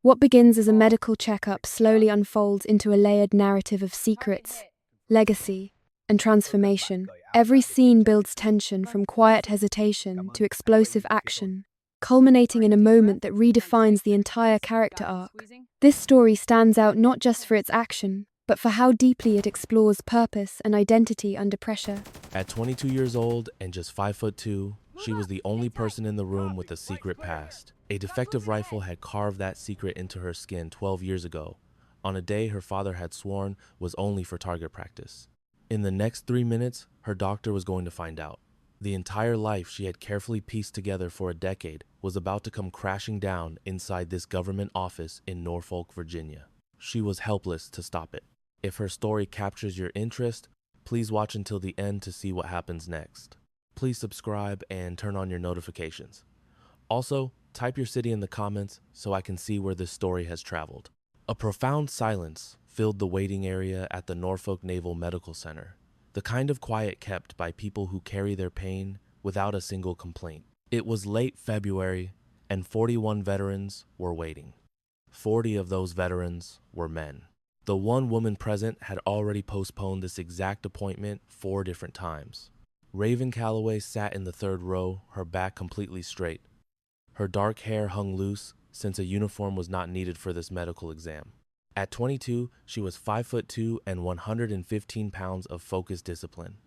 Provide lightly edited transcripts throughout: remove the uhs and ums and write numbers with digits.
What begins as a medical checkup slowly unfolds into a layered narrative of secrets, legacy, and transformation. Every scene builds tension from quiet hesitation to explosive action, culminating in a moment that redefines the entire character arc. This story stands out not just for its action, but for how deeply it explores purpose and identity under pressure. At 22 years old and just 5'2", she was the only person in the room with a secret past. A defective rifle had carved that secret into her skin 12 years ago, on a day her father had sworn was only for target practice. In the next 3 minutes, her doctor was going to find out. The entire life she had carefully pieced together for a decade was about to come crashing down inside this government office in Norfolk, Virginia. She was helpless to stop it. If her story captures your interest, please watch until the end to see what happens next. Please subscribe and turn on your notifications. Also, type your city in the comments so I can see where this story has traveled. A profound silence filled the waiting area at the Norfolk Naval Medical Center, the kind of quiet kept by people who carry their pain without a single complaint. It was late February, and 41 veterans were waiting. 40 of those veterans were men. The one woman present had already postponed this exact appointment 4 different times. Raven Calloway sat in the third row, her back completely straight. Her dark hair hung loose since a uniform was not needed for this medical exam. At 22, she was 5'2" and 115 pounds of focused discipline.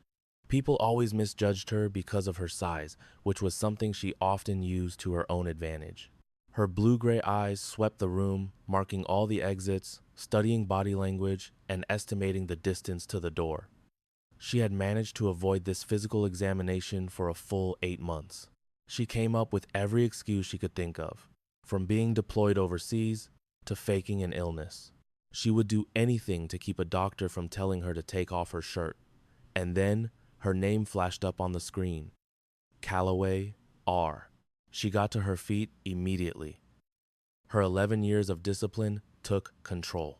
People always misjudged her because of her size, which was something she often used to her own advantage. Her blue-gray eyes swept the room, marking all the exits, studying body language, and estimating the distance to the door. She had managed to avoid this physical examination for a full 8 months. She came up with every excuse she could think of, from being deployed overseas to faking an illness. She would do anything to keep a doctor from telling her to take off her shirt. And then her name flashed up on the screen. Calloway R. She got to her feet immediately. Her 11 years of discipline took control.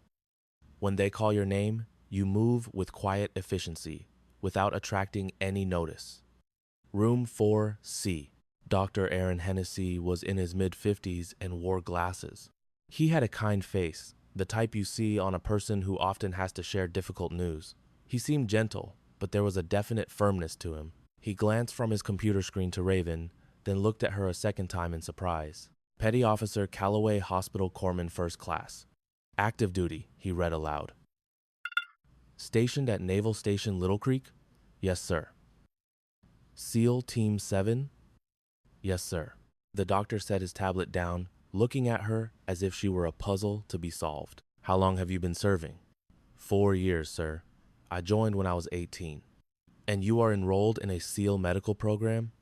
When they call your name, you move with quiet efficiency, without attracting any notice. Room 4C. Dr. Aaron Hennessy was in his mid-50s and wore glasses. He had a kind face, the type you see on a person who often has to share difficult news. He seemed gentle, but there was a definite firmness to him. He glanced from his computer screen to Raven, then looked at her a second time in surprise. Petty Officer Calloway Hospital Corpsman First Class. Active duty, he read aloud. Stationed at Naval Station Little Creek? Yes, sir. SEAL Team 7? Yes, sir. The doctor set his tablet down, looking at her as if she were a puzzle to be solved. How long have you been serving? 4 years, sir. I joined when I was 18. And you are enrolled in a SEAL medical program?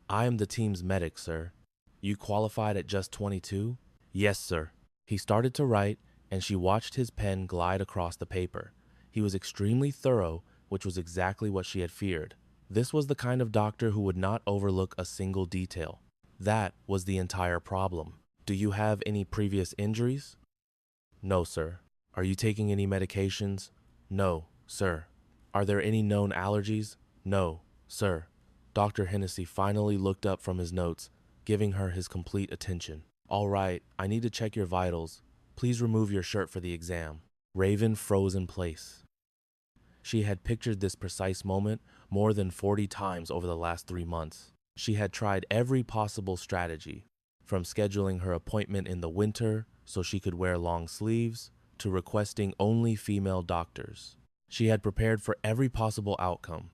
I am the team's medic, sir. You qualified at just 22? Yes, sir. He started to write, and she watched his pen glide across the paper. He was extremely thorough, which was exactly what she had feared. This was the kind of doctor who would not overlook a single detail. That was the entire problem. Do you have any previous injuries? No, sir. Are you taking any medications? No, sir. Are there any known allergies? No, sir. Dr. Hennessy finally looked up from his notes, giving her his complete attention. All right, I need to check your vitals. Please remove your shirt for the exam. Raven froze in place. She had pictured this precise moment more than 40 times over the last 3 months. She had tried every possible strategy, from scheduling her appointment in the winter so she could wear long sleeves, to requesting only female doctors. She had prepared for every possible outcome,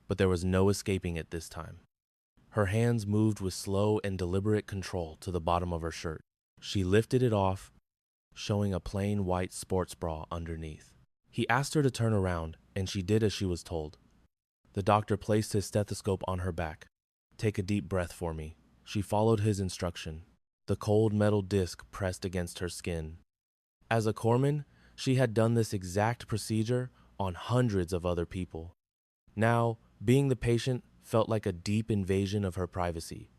but there was no escaping it this time. Her hands moved with slow and deliberate control to the bottom of her shirt. She lifted it off, showing a plain white sports bra underneath. He asked her to turn around, and she did as she was told. The doctor placed his stethoscope on her back. Take a deep breath for me. She followed his instruction. The cold metal disc pressed against her skin. As a corpsman, she had done this exact procedure on hundreds of other people. Now, being the patient felt like a deep invasion of her privacy.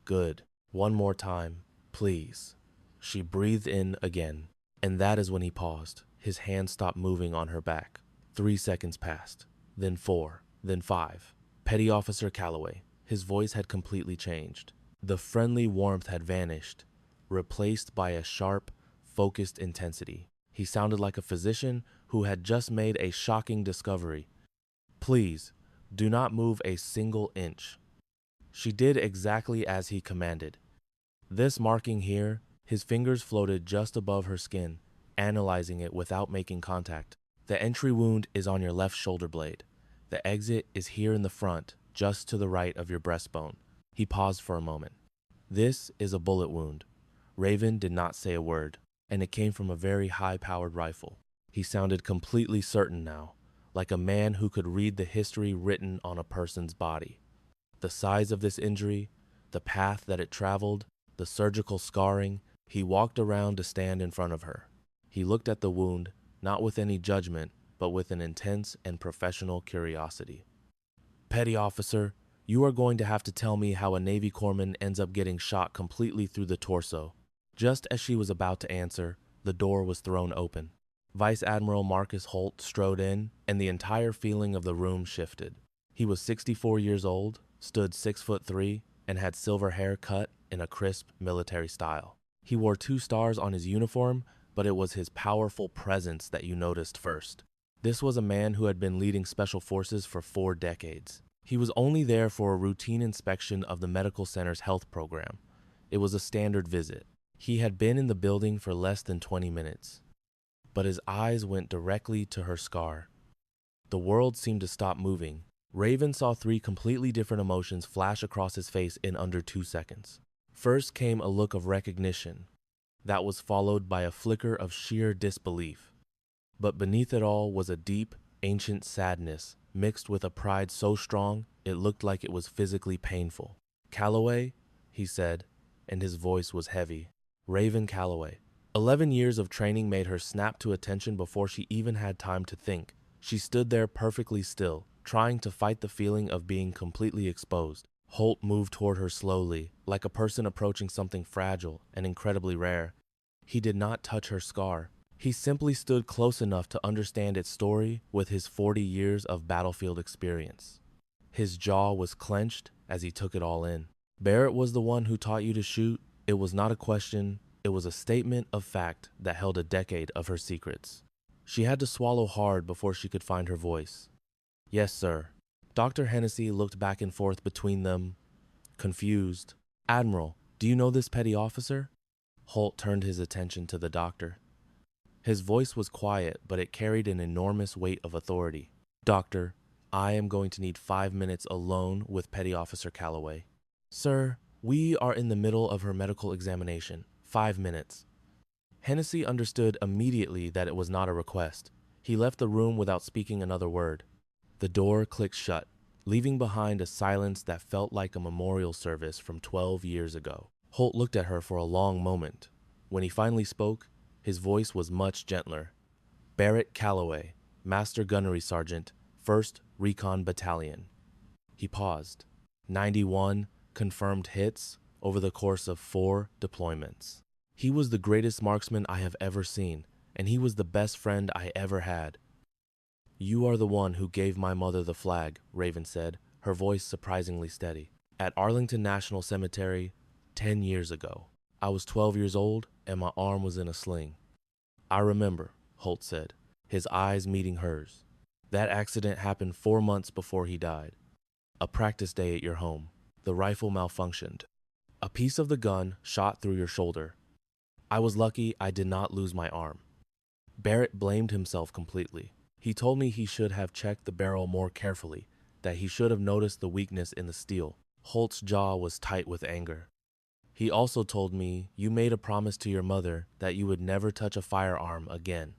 Good. One more time, please. She breathed in again, and that is when he paused. His hand stopped moving on her back. 3 seconds passed, then 4, then 5. Petty Officer Calloway. His voice had completely changed. The friendly warmth had vanished, replaced by a sharp, focused intensity. He sounded like a physician who had just made a shocking discovery. Please, do not move a single inch. She did exactly as he commanded. This marking here, his fingers floated just above her skin, analyzing it without making contact. The entry wound is on your left shoulder blade. The exit is here in the front, just to the right of your breastbone. He paused for a moment. This is a bullet wound. Raven did not say a word, and it came from a very high-powered rifle. He sounded completely certain now, like a man who could read the history written on a person's body. The size of this injury, the path that it traveled, the surgical scarring, he walked around to stand in front of her. He looked at the wound, not with any judgment, but with an intense and professional curiosity. Petty officer, you are going to have to tell me how a Navy corpsman ends up getting shot completely through the torso. Just as she was about to answer, the door was thrown open. Vice Admiral Marcus Holt strode in, and the entire feeling of the room shifted. He was 64 years old, stood 6'3", and had silver hair cut in a crisp military style. He wore 2 stars on his uniform, but it was his powerful presence that you noticed first. This was a man who had been leading special forces for 4 decades. He was only there for a routine inspection of the medical center's health program. It was a standard visit. He had been in the building for less than 20 minutes, but his eyes went directly to her scar. The world seemed to stop moving. Raven saw 3 completely different emotions flash across his face in under 2 seconds. First came a look of recognition. That was followed by a flicker of sheer disbelief. But beneath it all was a deep, ancient sadness, mixed with a pride so strong it looked like it was physically painful. "Calloway," he said, and his voice was heavy. Raven Calloway. 11 years of training made her snap to attention before she even had time to think. She stood there perfectly still, trying to fight the feeling of being completely exposed. Holt moved toward her slowly, like a person approaching something fragile and incredibly rare. He did not touch her scar. He simply stood close enough to understand its story with his 40 years of battlefield experience. His jaw was clenched as he took it all in. "Barrett was the one who taught you to shoot." It was not a question, it was a statement of fact that held a decade of her secrets. She had to swallow hard before she could find her voice. "Yes, sir." Dr. Hennessy looked back and forth between them, confused. "Admiral, do you know this petty officer?" Holt turned his attention to the doctor. His voice was quiet, but it carried an enormous weight of authority. "Doctor, I am going to need 5 minutes alone with Petty Officer Calloway." "Sir, we are in the middle of her medical examination. 5 minutes." Hennessy understood immediately that it was not a request. He left the room without speaking another word. The door clicked shut, leaving behind a silence that felt like a memorial service from 12 years ago. Holt looked at her for a long moment. When he finally spoke, his voice was much gentler. "Barrett Calloway, Master Gunnery Sergeant, 1st Recon Battalion." He paused. 91 confirmed hits over the course of 4 deployments. He was the greatest marksman I have ever seen, and he was the best friend I ever had. "You are the one who gave my mother the flag," Raven said, her voice surprisingly steady. "At Arlington National Cemetery, 10 years ago. I was 12 years old, and my arm was in a sling." "I remember," Holt said, his eyes meeting hers. "That accident happened 4 months before he died. A practice day at your home. The rifle malfunctioned. A piece of the gun shot through your shoulder. I was lucky I did not lose my arm." Barrett blamed himself completely. He told me he should have checked the barrel more carefully, that he should have noticed the weakness in the steel. Holt's jaw was tight with anger. "He also told me you made a promise to your mother that you would never touch a firearm again."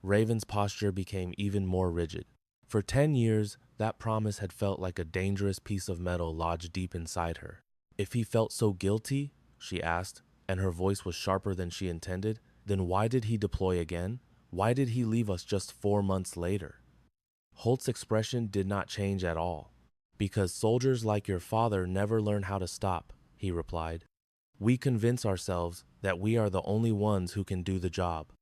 Raven's posture became even more rigid. For 10 years, that promise had felt like a dangerous piece of metal lodged deep inside her. If he felt so guilty, she asked, and her voice was sharper than she intended, then why did he deploy again? Why did he leave us just 4 months later? Holt's expression did not change at all. "Because soldiers like your father never learn how to stop," he replied. "We convince ourselves that we are the only ones who can do the job,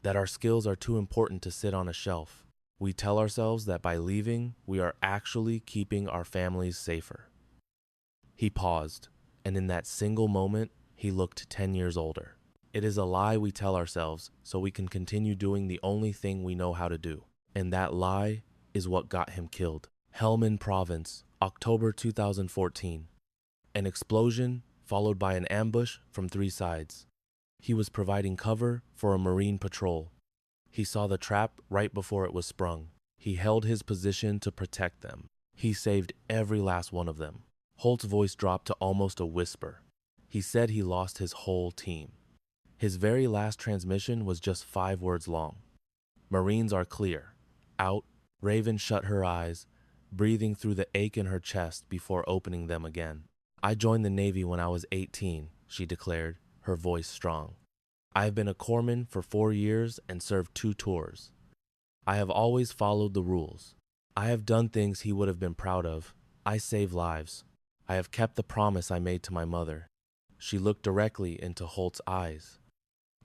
that our skills are too important to sit on a shelf. We tell ourselves that by leaving, we are actually keeping our families safer." He paused, and in that single moment, He looked 10 years older. It is a lie we tell ourselves so we can continue doing the only thing we know how to do. And that lie is what got him killed. Helmand Province, October 2014. An explosion followed by an ambush from 3 sides. He was providing cover for a Marine patrol. He saw the trap right before it was sprung. He held his position to protect them. He saved every last one of them. Holt's voice dropped to almost a whisper. He said he lost his whole team. His very last transmission was just 5 words long. Marines are clear. Out. Raven shut her eyes, breathing through the ache in her chest before opening them again. I joined the Navy when I was 18, she declared, her voice strong. I have been a corpsman for 4 years and served 2 tours. I have always followed the rules. I have done things he would have been proud of. I save lives. I have kept the promise I made to my mother. She looked directly into Holt's eyes.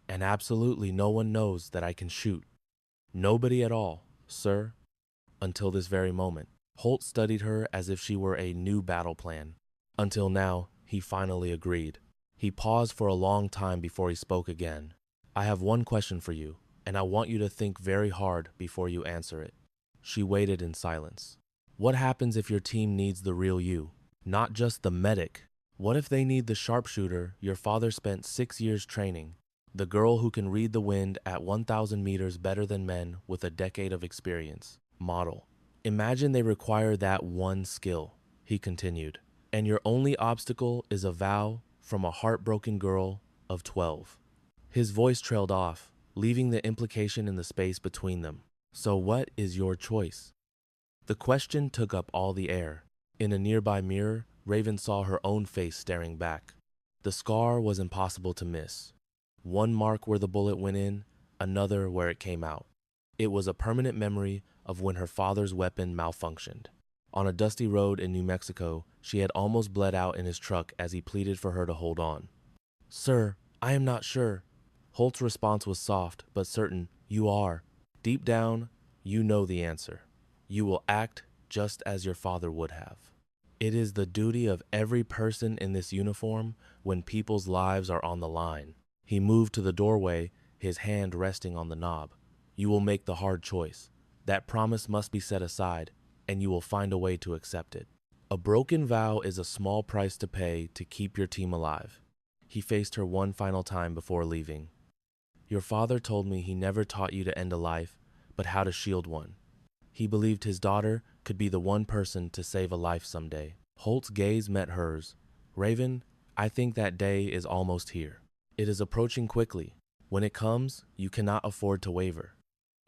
And absolutely no one knows that I can shoot. Nobody at all, sir. Until this very moment. Holt studied her as if she were a new battle plan. Until now, he finally agreed. He paused for a long time before he spoke again. I have one question for you, and I want you to think very hard before you answer it. She waited in silence. What happens if your team needs the real you, not just the medic? What if they need the sharpshooter your father spent 6 years training, the girl who can read the wind at 1,000 meters better than men with a decade of experience? Model. Imagine they require that one skill, he continued, and your only obstacle is a vow from a heartbroken girl of 12. His voice trailed off, leaving the implication in the space between them. So what is your choice? The question took up all the air. In a nearby mirror, Raven saw her own face staring back. The scar was impossible to miss. One mark where the bullet went in, another where it came out. It was a permanent memory of when her father's weapon malfunctioned. On a dusty road in New Mexico, she had almost bled out in his truck as he pleaded for her to hold on. Sir, I am not sure. Holt's response was soft but certain. You are. Deep down, you know the answer. You will act just as your father would have. It is the duty of every person in this uniform when people's lives are on the line. He moved to the doorway, his hand resting on the knob. You will make the hard choice. That promise must be set aside, and you will find a way to accept it. A broken vow is a small price to pay to keep your team alive. He faced her one final time before leaving. Your father told me he never taught you to end a life, but how to shield one. He believed his daughter could be the one person to save a life someday. Holt's gaze met hers. Raven, I think that day is almost here. It is approaching quickly. When it comes, you cannot afford to waver.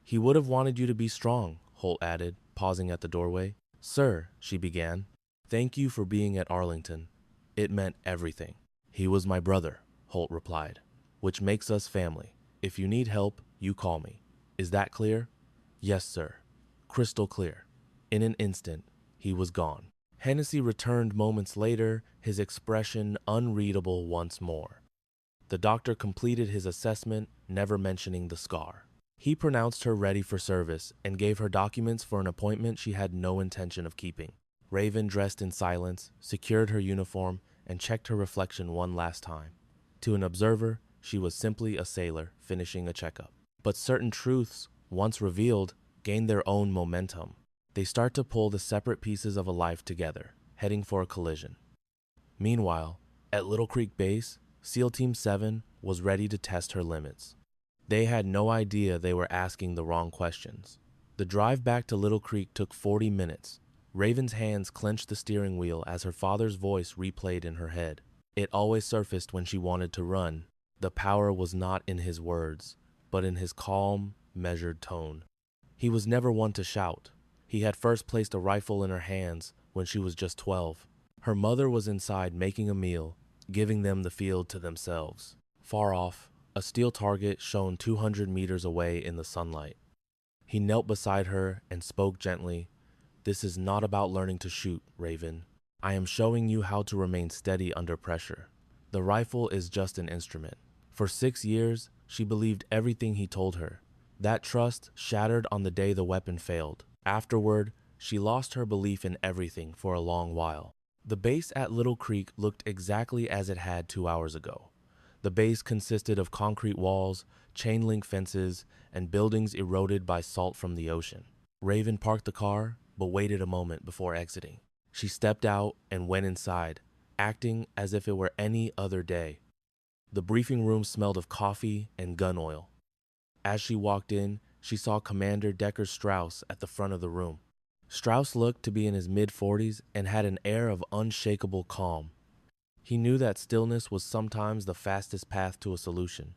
He would have wanted you to be strong, Holt added, pausing at the doorway. Sir, she began, thank you for being at Arlington. It meant everything. He was my brother, Holt replied, which makes us family. If you need help, you call me. Is that clear? Yes, sir. Crystal clear. In an instant, he was gone. Hennessy returned moments later, his expression unreadable once more. The doctor completed his assessment, never mentioning the scar. He pronounced her ready for service and gave her documents for an appointment she had no intention of keeping. Raven dressed in silence, secured her uniform, and checked her reflection one last time. To an observer, she was simply a sailor finishing a checkup. But certain truths, once revealed, gain their own momentum. They start to pull the separate pieces of a life together, heading for a collision. Meanwhile, at Little Creek Base, SEAL Team 7 was ready to test her limits. They had no idea they were asking the wrong questions. The drive back to Little Creek took 40 minutes. Raven's hands clenched the steering wheel as her father's voice replayed in her head. It always surfaced when she wanted to run. The power was not in his words, but in his calm, measured tone. He was never one to shout. He had first placed a rifle in her hands when she was just 12. Her mother was inside making a meal, giving them the field to themselves. Far off, a steel target shone 200 meters away in the sunlight. He knelt beside her and spoke gently. This is not about learning to shoot, Raven. I am showing you how to remain steady under pressure. The rifle is just an instrument. For 6 years, she believed everything he told her. That trust shattered on the day the weapon failed. Afterward, she lost her belief in everything for a long while. The base at Little Creek looked exactly as it had 2 hours ago. The base consisted of concrete walls, chain link fences, and buildings eroded by salt from the ocean. Raven parked the car, but waited a moment before exiting. She stepped out and went inside, acting as if it were any other day. The briefing room smelled of coffee and gun oil. As she walked in, she saw Commander Decker Strauss at the front of the room. Strauss looked to be in his mid-40s and had an air of unshakable calm. He knew that stillness was sometimes the fastest path to a solution.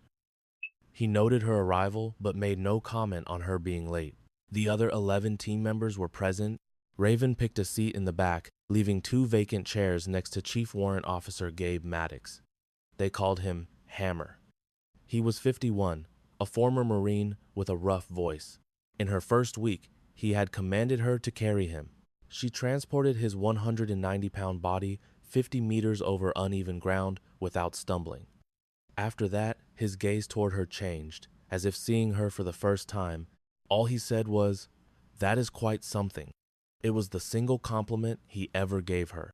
He noted her arrival, but made no comment on her being late. The other 11 team members were present. Raven picked a seat in the back, leaving 2 vacant chairs next to Chief Warrant Officer Gabe Maddox. They called him Hammer. He was 51, a former Marine with a rough voice. In her first week, he had commanded her to carry him. She transported his 190-pound body 50 meters over uneven ground without stumbling. After that, his gaze toward her changed, as if seeing her for the first time. All he said was, "That is quite something." It was the single compliment he ever gave her.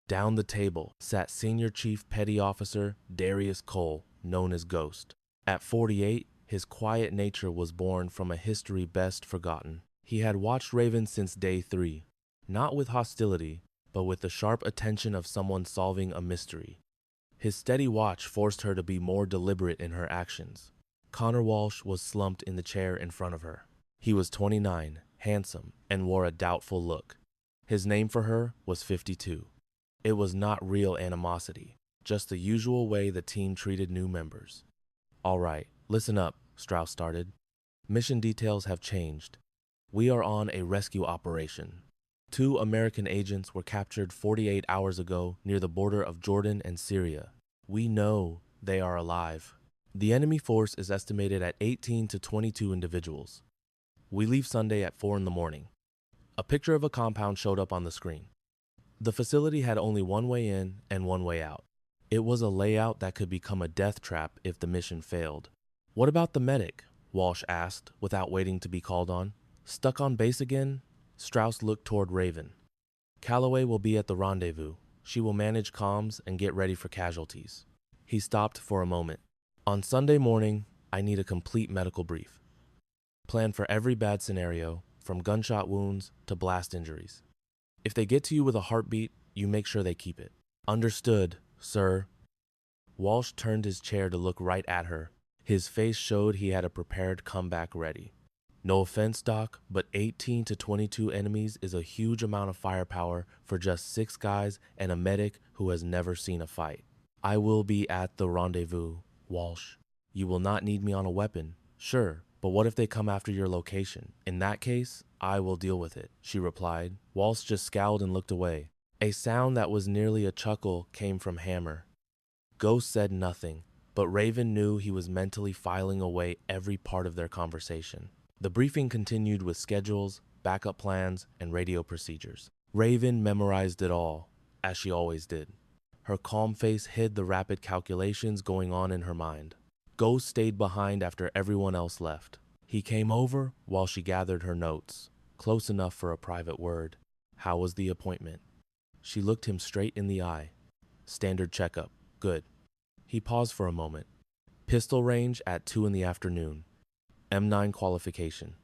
Down the table sat Senior Chief Petty Officer Darius Cole, known as Ghost. At 48, his quiet nature was born from a history best forgotten. He had watched Raven since day 3, not with hostility, but with the sharp attention of someone solving a mystery. His steady watch forced her to be more deliberate in her actions. Connor Walsh was slumped in the chair in front of her. He was 29, handsome, and wore a doubtful look. His name for her was 52. It was not real animosity, just the usual way the team treated new members. "All right, listen up," Strauss started. "Mission details have changed. We are on a rescue operation. 2 American agents were captured 48 hours ago near the border of Jordan and Syria. We know they are alive. The enemy force is estimated at 18 to 22 individuals. We leave Sunday at 4 in the morning." A picture of a compound showed up on the screen. The facility had only one way in and one way out. It was a layout that could become a death trap if the mission failed. "What about the medic?" Walsh asked, without waiting to be called on. "Stuck on base again?" Strauss looked toward Raven. "Calloway will be at the rendezvous. She will manage comms and get ready for casualties." He stopped for a moment. "On Sunday morning, I need a complete medical brief. Plan for every bad scenario, from gunshot wounds to blast injuries. If they get to you with a heartbeat, you make sure they keep it." "Understood, sir." Walsh turned his chair to look right at her. His face showed he had a prepared comeback ready. "No offense, Doc, but 18 to 22 enemies is a huge amount of firepower for just 6 guys and a medic who has never seen a fight." "I will be at the rendezvous, Walsh. You will not need me on a weapon, sure, but what if they come after your location? In that case, I will deal with it," she replied. Walsh just scowled and looked away. A sound that was nearly a chuckle came from Hammer. Ghost said nothing, but Raven knew he was mentally filing away every part of their conversation. The briefing continued with schedules, backup plans, and radio procedures. Raven memorized it all, as she always did. Her calm face hid the rapid calculations going on in her mind. Ghost stayed behind after everyone else left. He came over while she gathered her notes, close enough for a private word. "How was the appointment?" She looked him straight in the eye. "Standard checkup. Good." He paused for a moment. "Pistol range at 2 in the afternoon. M9 qualification.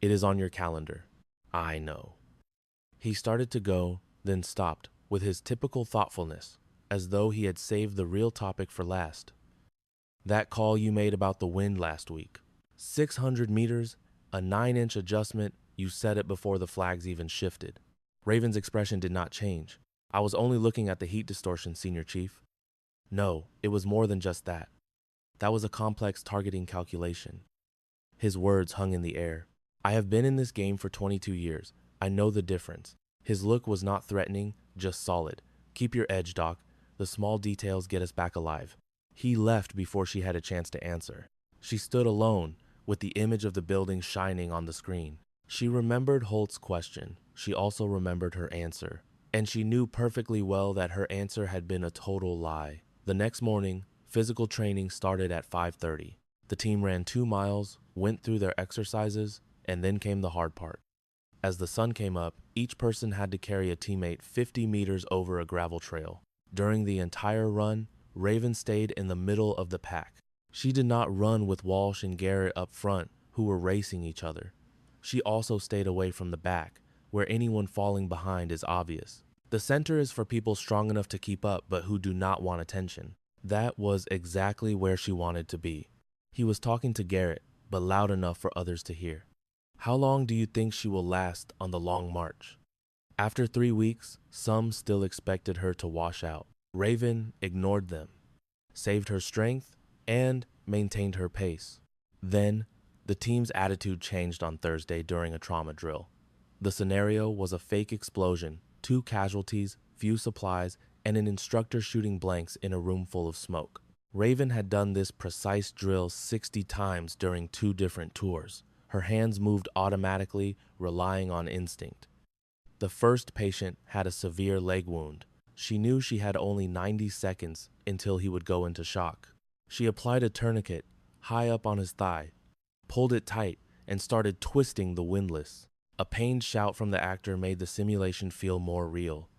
It is on your calendar." "I know." He started to go, then stopped, with his typical thoughtfulness, as though he had saved the real topic for last. "That call you made about the wind last week. 600 meters, a 9-inch adjustment, you said it before the flags even shifted." Raven's expression did not change. "I was only looking at the heat distortion, Senior Chief." "No, it was more than just that. That was a complex targeting calculation." His words hung in the air. "I have been in this game for 22 years. I know the difference." His look was not threatening, just solid. "Keep your edge, Doc. The small details get us back alive." He left before she had a chance to answer. She stood alone, with the image of the building shining on the screen. She remembered Holt's question. She also remembered her answer. And she knew perfectly well that her answer had been a total lie. The next morning, physical training started at 5:30. The team ran 2 miles, went through their exercises, and then came the hard part. As the sun came up, each person had to carry a teammate 50 meters over a gravel trail. During the entire run, Raven stayed in the middle of the pack. She did not run with Walsh and Garrett up front, who were racing each other. She also stayed away from the back, where anyone falling behind is obvious. The center is for people strong enough to keep up but who do not want attention. That was exactly where she wanted to be. He was talking to Garrett, but loud enough for others to hear. How long do you think she will last on the long march? After 3 weeks, some still expected her to wash out. Raven ignored them, saved her strength, and maintained her pace. Then, the team's attitude changed on Thursday during a trauma drill. The scenario was a fake explosion, 2 casualties, few supplies, and an instructor shooting blanks in a room full of smoke. Raven had done this precise drill 60 times during 2 different tours. Her hands moved automatically, relying on instinct. The first patient had a severe leg wound. She knew she had only 90 seconds until he would go into shock. She applied a tourniquet high up on his thigh, pulled it tight, and started twisting the windlass. A pained shout from the actor made the simulation feel more real.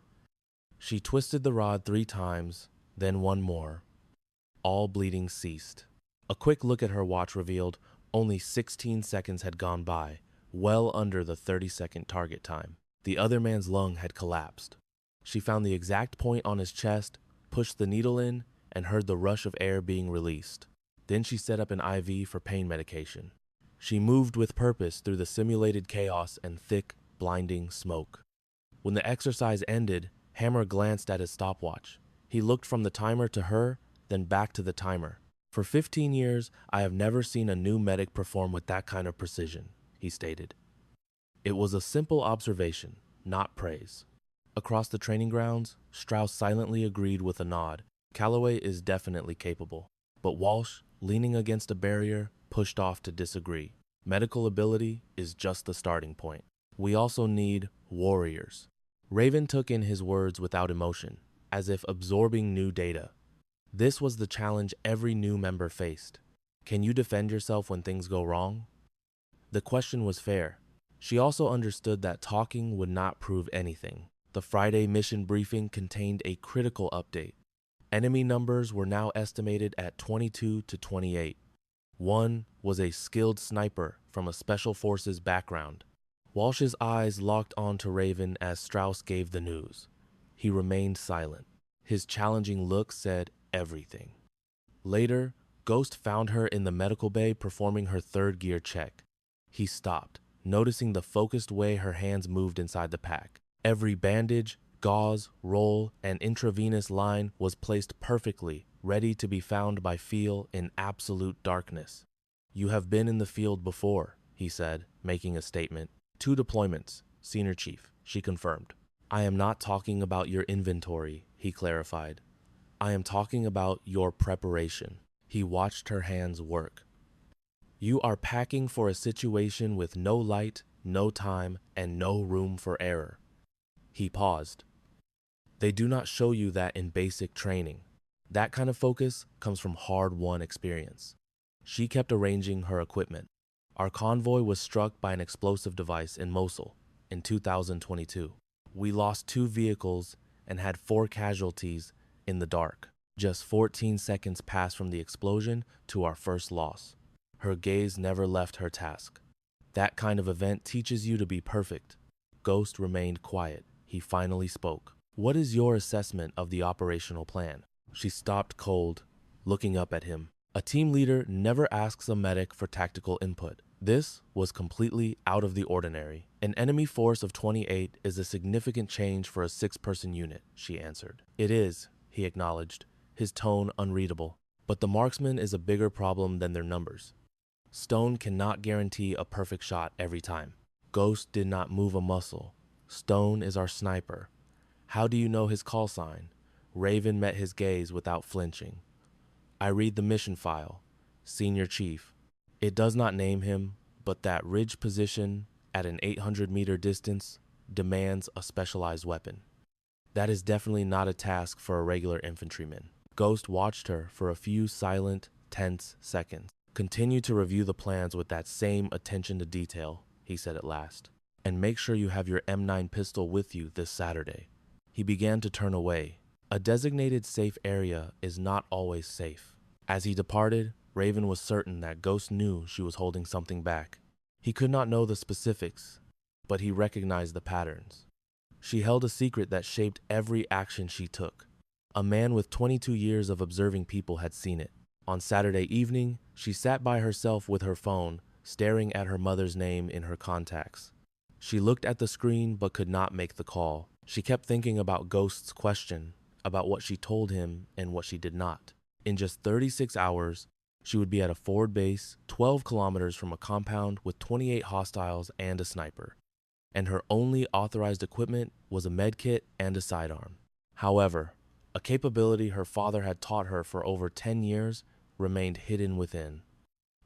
She twisted the rod 3 times, then 1 more. All bleeding ceased. A quick look at her watch revealed only 16 seconds had gone by, well under the 30-second target time. The other man's lung had collapsed. She found the exact point on his chest, pushed the needle in, and heard the rush of air being released. Then she set up an IV for pain medication. She moved with purpose through the simulated chaos and thick, blinding smoke. When the exercise ended, Hammer glanced at his stopwatch. He looked from the timer to her, then back to the timer. For 15 years, I have never seen a new medic perform with that kind of precision, he stated. It was a simple observation, not praise. Across the training grounds, Strauss silently agreed with a nod. Calloway is definitely capable. But Walsh, leaning against a barrier, pushed off to disagree. Medical ability is just the starting point. We also need warriors. Raven took in his words without emotion, as if absorbing new data. This was the challenge every new member faced. Can you defend yourself when things go wrong? The question was fair. She also understood that talking would not prove anything. The Friday mission briefing contained a critical update. Enemy numbers were now estimated at 22 to 28. One was a skilled sniper from a special forces background. Walsh's eyes locked onto Raven as Strauss gave the news. He remained silent. His challenging look said everything. Later, Ghost found her in the medical bay performing her 3rd gear check. He stopped, noticing the focused way her hands moved inside the pack. Every bandage, gauze, roll, and intravenous line was placed perfectly, ready to be found by feel in absolute darkness. You have been in the field before, he said, making a statement. 2 deployments, Senior Chief, she confirmed. I am not talking about your inventory, he clarified. I am talking about your preparation. He watched her hands work. You are packing for a situation with no light, no time, and no room for error. He paused. They do not show you that in basic training. That kind of focus comes from hard-won experience. She kept arranging her equipment. Our convoy was struck by an explosive device in Mosul in 2022. We lost 2 vehicles and had 4 casualties in the dark. Just 14 seconds passed from the explosion to our first loss. Her gaze never left her task. That kind of event teaches you to be perfect. Ghost remained quiet. He finally spoke. What is your assessment of the operational plan? She stopped cold, looking up at him. A team leader never asks a medic for tactical input. This was completely out of the ordinary. An enemy force of 28 is a significant change for a 6-person unit, she answered. It is, he acknowledged, his tone unreadable. But the marksman is a bigger problem than their numbers. Stone cannot guarantee a perfect shot every time. Ghost did not move a muscle. Stone is our sniper. How do you know his call sign? Raven met his gaze without flinching. I read the mission file. Senior Chief. It does not name him, but that ridge position at an 800-meter distance demands a specialized weapon. That is definitely not a task for a regular infantryman. Ghost watched her for a few silent, tense seconds. Continue to review the plans with that same attention to detail, he said at last. And make sure you have your M9 pistol with you this Saturday. He began to turn away. A designated safe area is not always safe. As he departed, Raven was certain that Ghost knew she was holding something back. He could not know the specifics, but he recognized the patterns. She held a secret that shaped every action she took. A man with 22 years of observing people had seen it. On Saturday evening, she sat by herself with her phone, staring at her mother's name in her contacts. She looked at the screen but could not make the call. She kept thinking about Ghost's question, about what she told him and what she did not. In just 36 hours, she would be at a forward base 12 kilometers from a compound with 28 hostiles and a sniper. And her only authorized equipment was a med kit and a sidearm. However, a capability her father had taught her for over 10 years remained hidden within.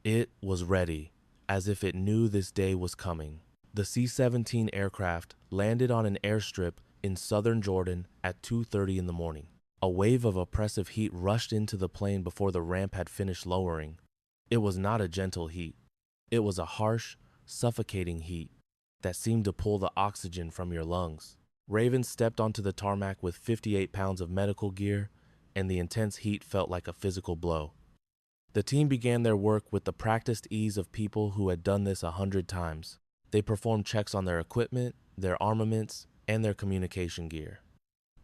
It was ready, as if it knew this day was coming. The C-17 aircraft landed on an airstrip in southern Jordan at 2:30 in the morning. A wave of oppressive heat rushed into the plane before the ramp had finished lowering. It was not a gentle heat. It was a harsh, suffocating heat that seemed to pull the oxygen from your lungs. Raven stepped onto the tarmac with 58 pounds of medical gear, and the intense heat felt like a physical blow. The team began their work with the practiced ease of people who had done this 100 times. They performed checks on their equipment, their armaments, and their communication gear.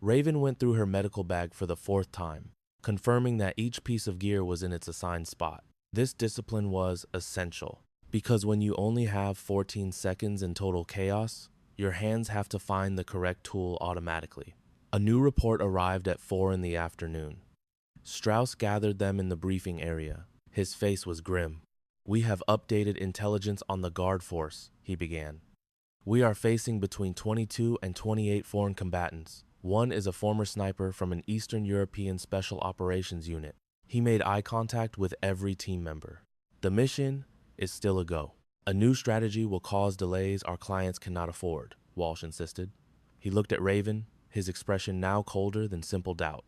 Raven went through her medical bag for the 4th time, confirming that each piece of gear was in its assigned spot. This discipline was essential, because when you only have 14 seconds in total chaos, your hands have to find the correct tool automatically. A new report arrived at 4 in the afternoon. Strauss gathered them in the briefing area. His face was grim. "We have updated intelligence on the guard force," he began. "We are facing between 22 and 28 foreign combatants. One is a former sniper from an Eastern European Special Operations unit." He made eye contact with every team member. "The mission is still a go. A new strategy will cause delays our clients cannot afford," Walsh insisted. He looked at Raven, his expression now colder than simple doubt.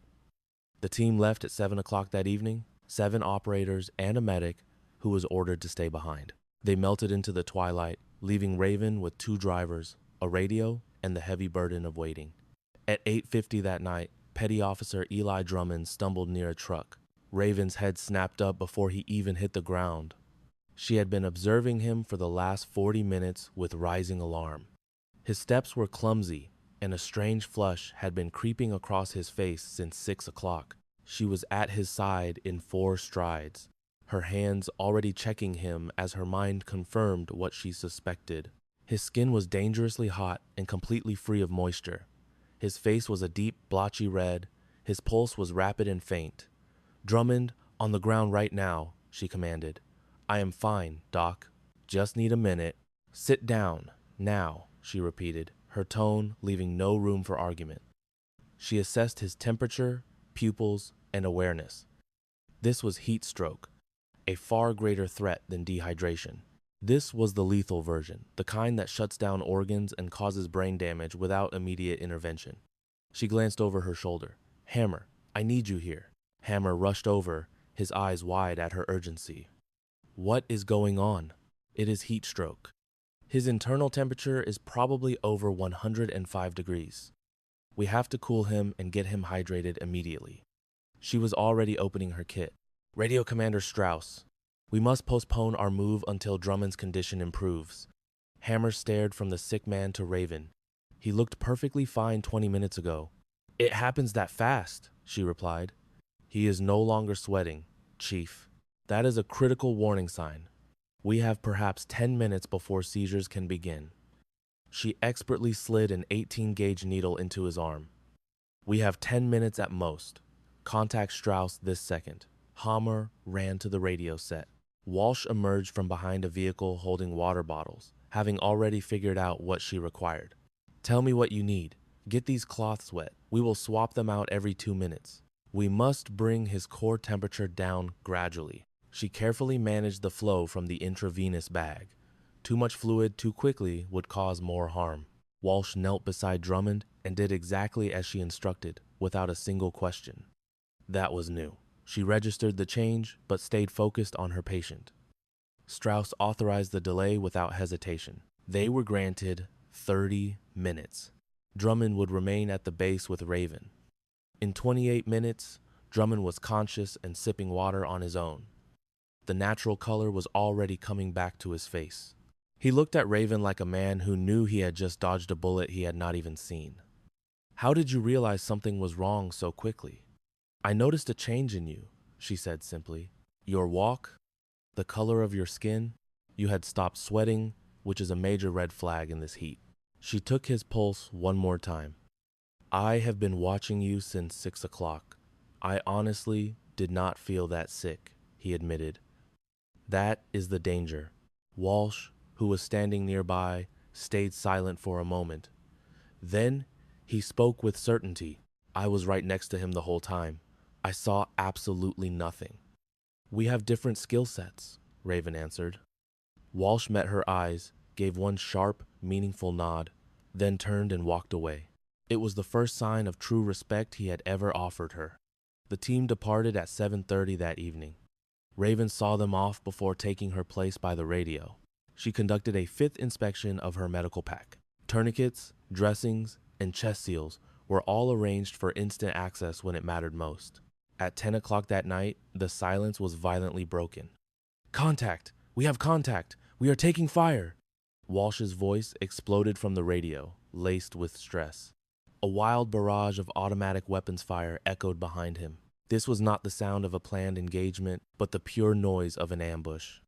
The team left at 7 o'clock that evening, 7 operators and a medic who was ordered to stay behind. They melted into the twilight, leaving Raven with 2 drivers, a radio, and the heavy burden of waiting. At 8:50 that night, Petty Officer Eli Drummond stumbled near a truck. Raven's head snapped up before he even hit the ground. She had been observing him for the last 40 minutes with rising alarm. His steps were clumsy, and a strange flush had been creeping across his face since 6 o'clock. She was at his side in 4 strides, her hands already checking him as her mind confirmed what she suspected. His skin was dangerously hot and completely free of moisture. His face was a deep, blotchy red. His pulse was rapid and faint. "Drummond, on the ground right now," she commanded. "I am fine, Doc. Just need a minute." "Sit down, now," she repeated, her tone leaving no room for argument. She assessed his temperature, pupils, and awareness. This was heat stroke, a far greater threat than dehydration. This was the lethal version, the kind that shuts down organs and causes brain damage without immediate intervention. She glanced over her shoulder. "Hammer, I need you here." Hammer rushed over, his eyes wide at her urgency. "What is going on?" "It is heat stroke. His internal temperature is probably over 105 degrees. We have to cool him and get him hydrated immediately." She was already opening her kit. "Radio Commander Strauss, we must postpone our move until Drummond's condition improves." Hammer stared from the sick man to Raven. "He looked perfectly fine 20 minutes ago." "It happens that fast," she replied. "He is no longer sweating, Chief. That is a critical warning sign. We have perhaps 10 minutes before seizures can begin." She expertly slid an 18-gauge needle into his arm. "We have 10 minutes at most. Contact Strauss this second." Hammer ran to the radio set. Walsh emerged from behind a vehicle holding water bottles, having already figured out what she required. "Tell me what you need. Get these cloths wet. We will swap them out every 2 minutes. We must bring his core temperature down gradually." She carefully managed the flow from the intravenous bag. Too much fluid too quickly would cause more harm. Walsh knelt beside Drummond and did exactly as she instructed, without a single question. That was new. She registered the change, but stayed focused on her patient. Strauss authorized the delay without hesitation. They were granted 30 minutes. Drummond would remain at the base with Raven. In 28 minutes, Drummond was conscious and sipping water on his own. The natural color was already coming back to his face. He looked at Raven like a man who knew he had just dodged a bullet he had not even seen. "How did you realize something was wrong so quickly?" "I noticed a change in you," she said simply. "Your walk, the color of your skin. You had stopped sweating, which is a major red flag in this heat." She took his pulse one more time. "I have been watching you since 6 o'clock. I honestly did not feel that sick," he admitted. "That is the danger." Walsh, who was standing nearby, stayed silent for a moment. Then he spoke with certainty. "I was right next to him the whole time. I saw absolutely nothing." "We have different skill sets," Raven answered. Walsh met her eyes, gave one sharp, meaningful nod, then turned and walked away. It was the first sign of true respect he had ever offered her. The team departed at 7:30 that evening. Raven saw them off before taking her place by the radio. She conducted a fifth inspection of her medical pack. Tourniquets, dressings, and chest seals were all arranged for instant access when it mattered most. At 10 o'clock that night, the silence was violently broken. "Contact! We have contact! We are taking fire!" Walsh's voice exploded from the radio, laced with stress. A wild barrage of automatic weapons fire echoed behind him. This was not the sound of a planned engagement, but the pure noise of an ambush.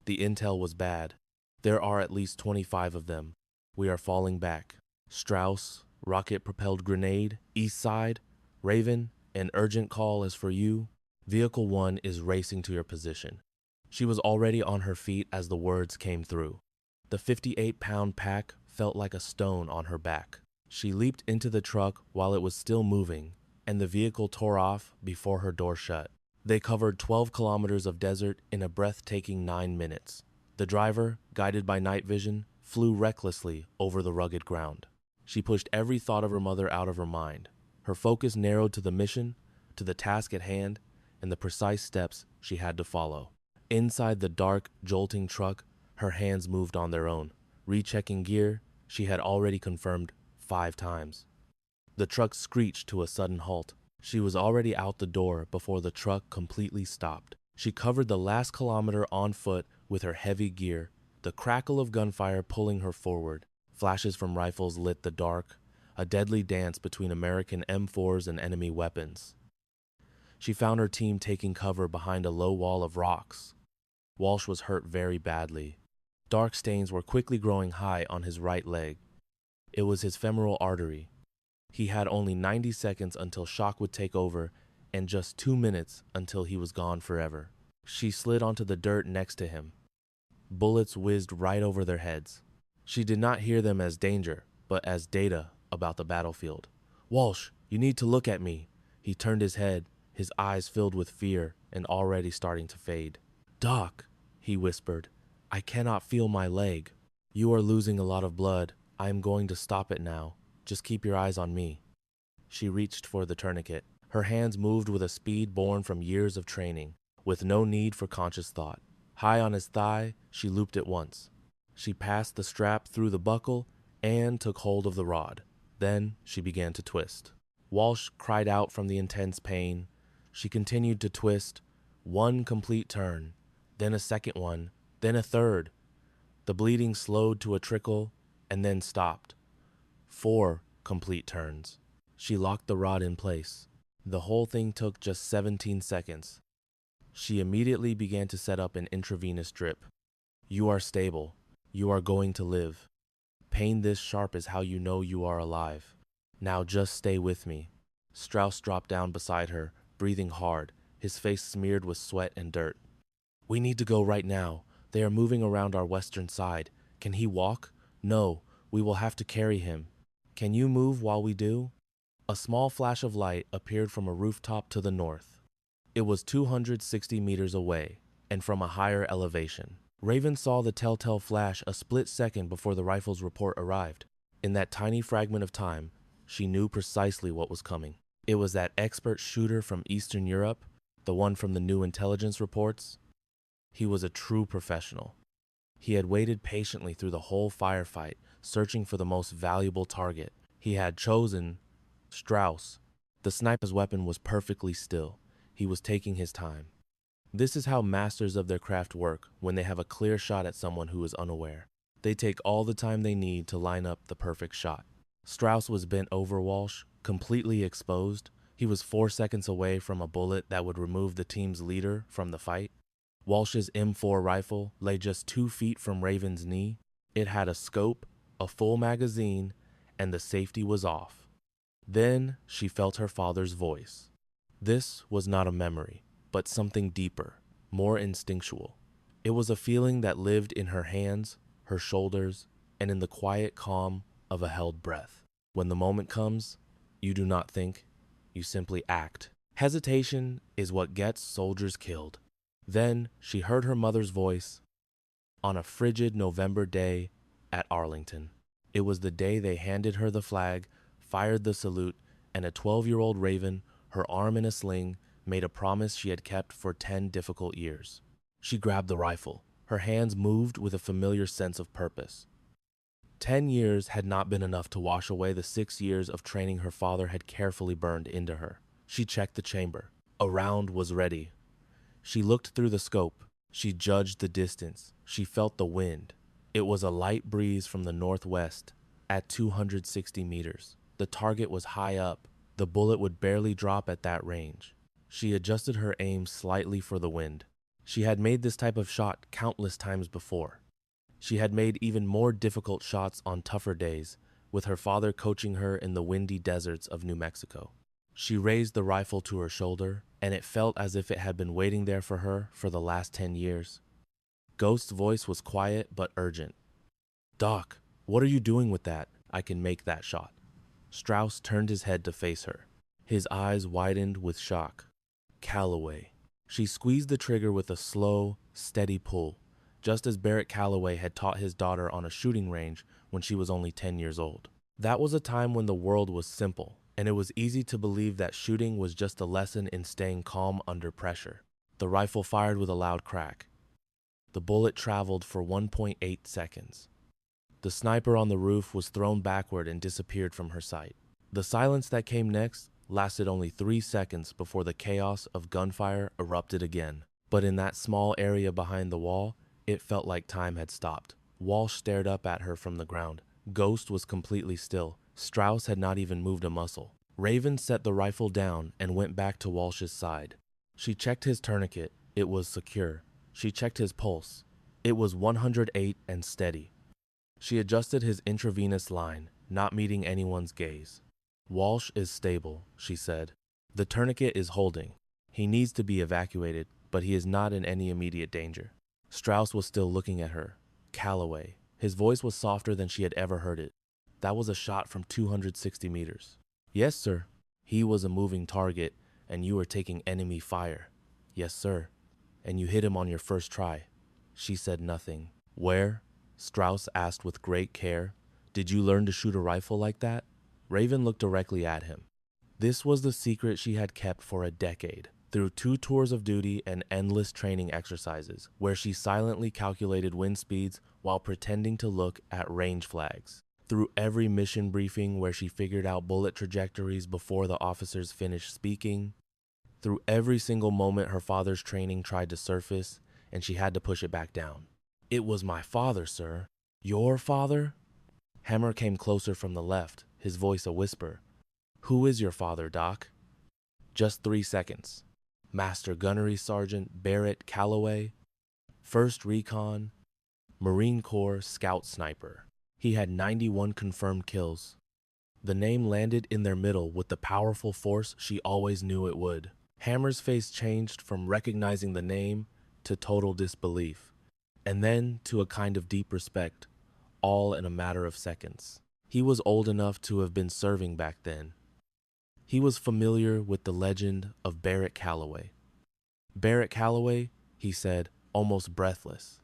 The intel was bad. "There are at least 25 of them. We are falling back. Strauss, rocket-propelled grenade, east side. Raven, an urgent call is for you. Vehicle 1 is racing to your position." She was already on her feet as the words came through. The 58-pound pack felt like a stone on her back. She leaped into the truck while it was still moving, and the vehicle tore off before her door shut. They covered 12 kilometers of desert in a breathtaking 9 minutes. The driver, guided by night vision, flew recklessly over the rugged ground. She pushed every thought of her mother out of her mind. Her focus narrowed to the mission, to the task at hand, and the precise steps she had to follow. Inside the dark, jolting truck, her hands moved on their own. Rechecking gear, she had already confirmed 5 times. The truck screeched to a sudden halt. She was already out the door before the truck completely stopped. She covered the last kilometer on foot with her heavy gear, the crackle of gunfire pulling her forward. Flashes from rifles lit the dark, a deadly dance between American M4s and enemy weapons. She found her team taking cover behind a low wall of rocks. Walsh was hurt very badly. Dark stains were quickly growing high on his right leg. It was his femoral artery. He had only 90 seconds until shock would take over, and just 2 minutes until he was gone forever. She slid onto the dirt next to him. Bullets whizzed right over their heads. She did not hear them as danger, but as data about the battlefield. "Walsh, you need to look at me." He turned his head, his eyes filled with fear and already starting to fade. "Doc," he whispered, "I cannot feel my leg. You are losing a lot of blood. I am going to stop it now. Just keep your eyes on me." She reached for the tourniquet. Her hands moved with a speed born from years of training, with no need for conscious thought. High on his thigh, she looped it once. She passed the strap through the buckle and took hold of the rod. Then she began to twist. Walsh cried out from the intense pain. She continued to twist, one complete turn, then a second one, then a third. The bleeding slowed to a trickle and then stopped. 4 complete turns. She locked the rod in place. The whole thing took just 17 seconds. She immediately began to set up an intravenous drip. "You are stable. You are going to live. Pain this sharp is how you know you are alive. Now just stay with me." Strauss dropped down beside her, breathing hard, his face smeared with sweat and dirt. "We need to go right now. They are moving around our western side. Can he walk? No, we will have to carry him. Can you move while we do?" A small flash of light appeared from a rooftop to the north. It was 260 meters away, and from a higher elevation. Raven saw the telltale flash a split second before the rifle's report arrived. In that tiny fragment of time, she knew precisely what was coming. It was that expert shooter from Eastern Europe, the one from the new intelligence reports. He was a true professional. He had waited patiently through the whole firefight, searching for the most valuable target. He had chosen Strauss. The sniper's weapon was perfectly still. He was taking his time. This is how masters of their craft work when they have a clear shot at someone who is unaware. They take all the time they need to line up the perfect shot. Strauss was bent over Walsh, completely exposed. He was 4 seconds away from a bullet that would remove the team's leader from the fight. Walsh's M4 rifle lay just 2 feet from Raven's knee. It had a scope, a full magazine, and the safety was off. Then she felt her father's voice. This was not a memory, but something deeper, more instinctual. It was a feeling that lived in her hands, her shoulders, and in the quiet calm of a held breath. When the moment comes, you do not think, you simply act. Hesitation is what gets soldiers killed. Then she heard her mother's voice on a frigid November day at Arlington. It was the day they handed her the flag, fired the salute, and a 12-year-old Raven, her arm in a sling, made a promise she had kept for 10 difficult years. She grabbed the rifle. Her hands moved with a familiar sense of purpose. 10 years had not been enough to wash away the 6 years of training her father had carefully burned into her. She checked the chamber. A round was ready. She looked through the scope. She judged the distance. She felt the wind. It was a light breeze from the northwest at 260 meters. The target was high up. The bullet would barely drop at that range. She adjusted her aim slightly for the wind. She had made this type of shot countless times before. She had made even more difficult shots on tougher days, with her father coaching her in the windy deserts of New Mexico. She raised the rifle to her shoulder, and it felt as if it had been waiting there for her for the last 10 years. Ghost's voice was quiet but urgent. "Doc, what are you doing with that? I can make that shot." Strauss turned his head to face her. His eyes widened with shock. Calloway. She squeezed the trigger with a slow, steady pull, just as Barrett Calloway had taught his daughter on a shooting range when she was only 10 years old. That was a time when the world was simple, and it was easy to believe that shooting was just a lesson in staying calm under pressure. The rifle fired with a loud crack. The bullet traveled for 1.8 seconds. The sniper on the roof was thrown backward and disappeared from her sight. The silence that came next lasted only 3 seconds before the chaos of gunfire erupted again. But in that small area behind the wall, it felt like time had stopped. Walsh stared up at her from the ground. Ghost was completely still. Strauss had not even moved a muscle. Raven set the rifle down and went back to Walsh's side. She checked his tourniquet. It was secure. She checked his pulse. It was 108 and steady. She adjusted his intravenous line, not meeting anyone's gaze. "Walsh is stable," she said. "The tourniquet is holding. He needs to be evacuated, but he is not in any immediate danger." Strauss was still looking at her. Calloway. His voice was softer than she had ever heard it. "That was a shot from 260 meters. "Yes, sir." "He was a moving target, and you were taking enemy fire." "Yes, sir." "And you hit him on your first try." She said nothing. "Where?" Strauss asked with great care. "Did you learn to shoot a rifle like that?" Raven looked directly at him. This was the secret she had kept for a decade, through 2 tours of duty and endless training exercises, where she silently calculated wind speeds while pretending to look at range flags. Through every mission briefing where she figured out bullet trajectories before the officers finished speaking. Through every single moment her father's training tried to surface, and she had to push it back down. "It was my father, sir." "Your father?" Hammer came closer from the left, his voice a whisper. "Who is your father, Doc?" Just 3 seconds. "Master Gunnery Sergeant Barrett Calloway, 1st Recon, Marine Corps Scout Sniper." He had 91 confirmed kills. The name landed in their middle with the powerful force she always knew it would. Hammer's face changed from recognizing the name to total disbelief, and then to a kind of deep respect, all in a matter of seconds. He was old enough to have been serving back then. He was familiar with the legend of Barrett Calloway. "Barrett Calloway," he said, almost breathless.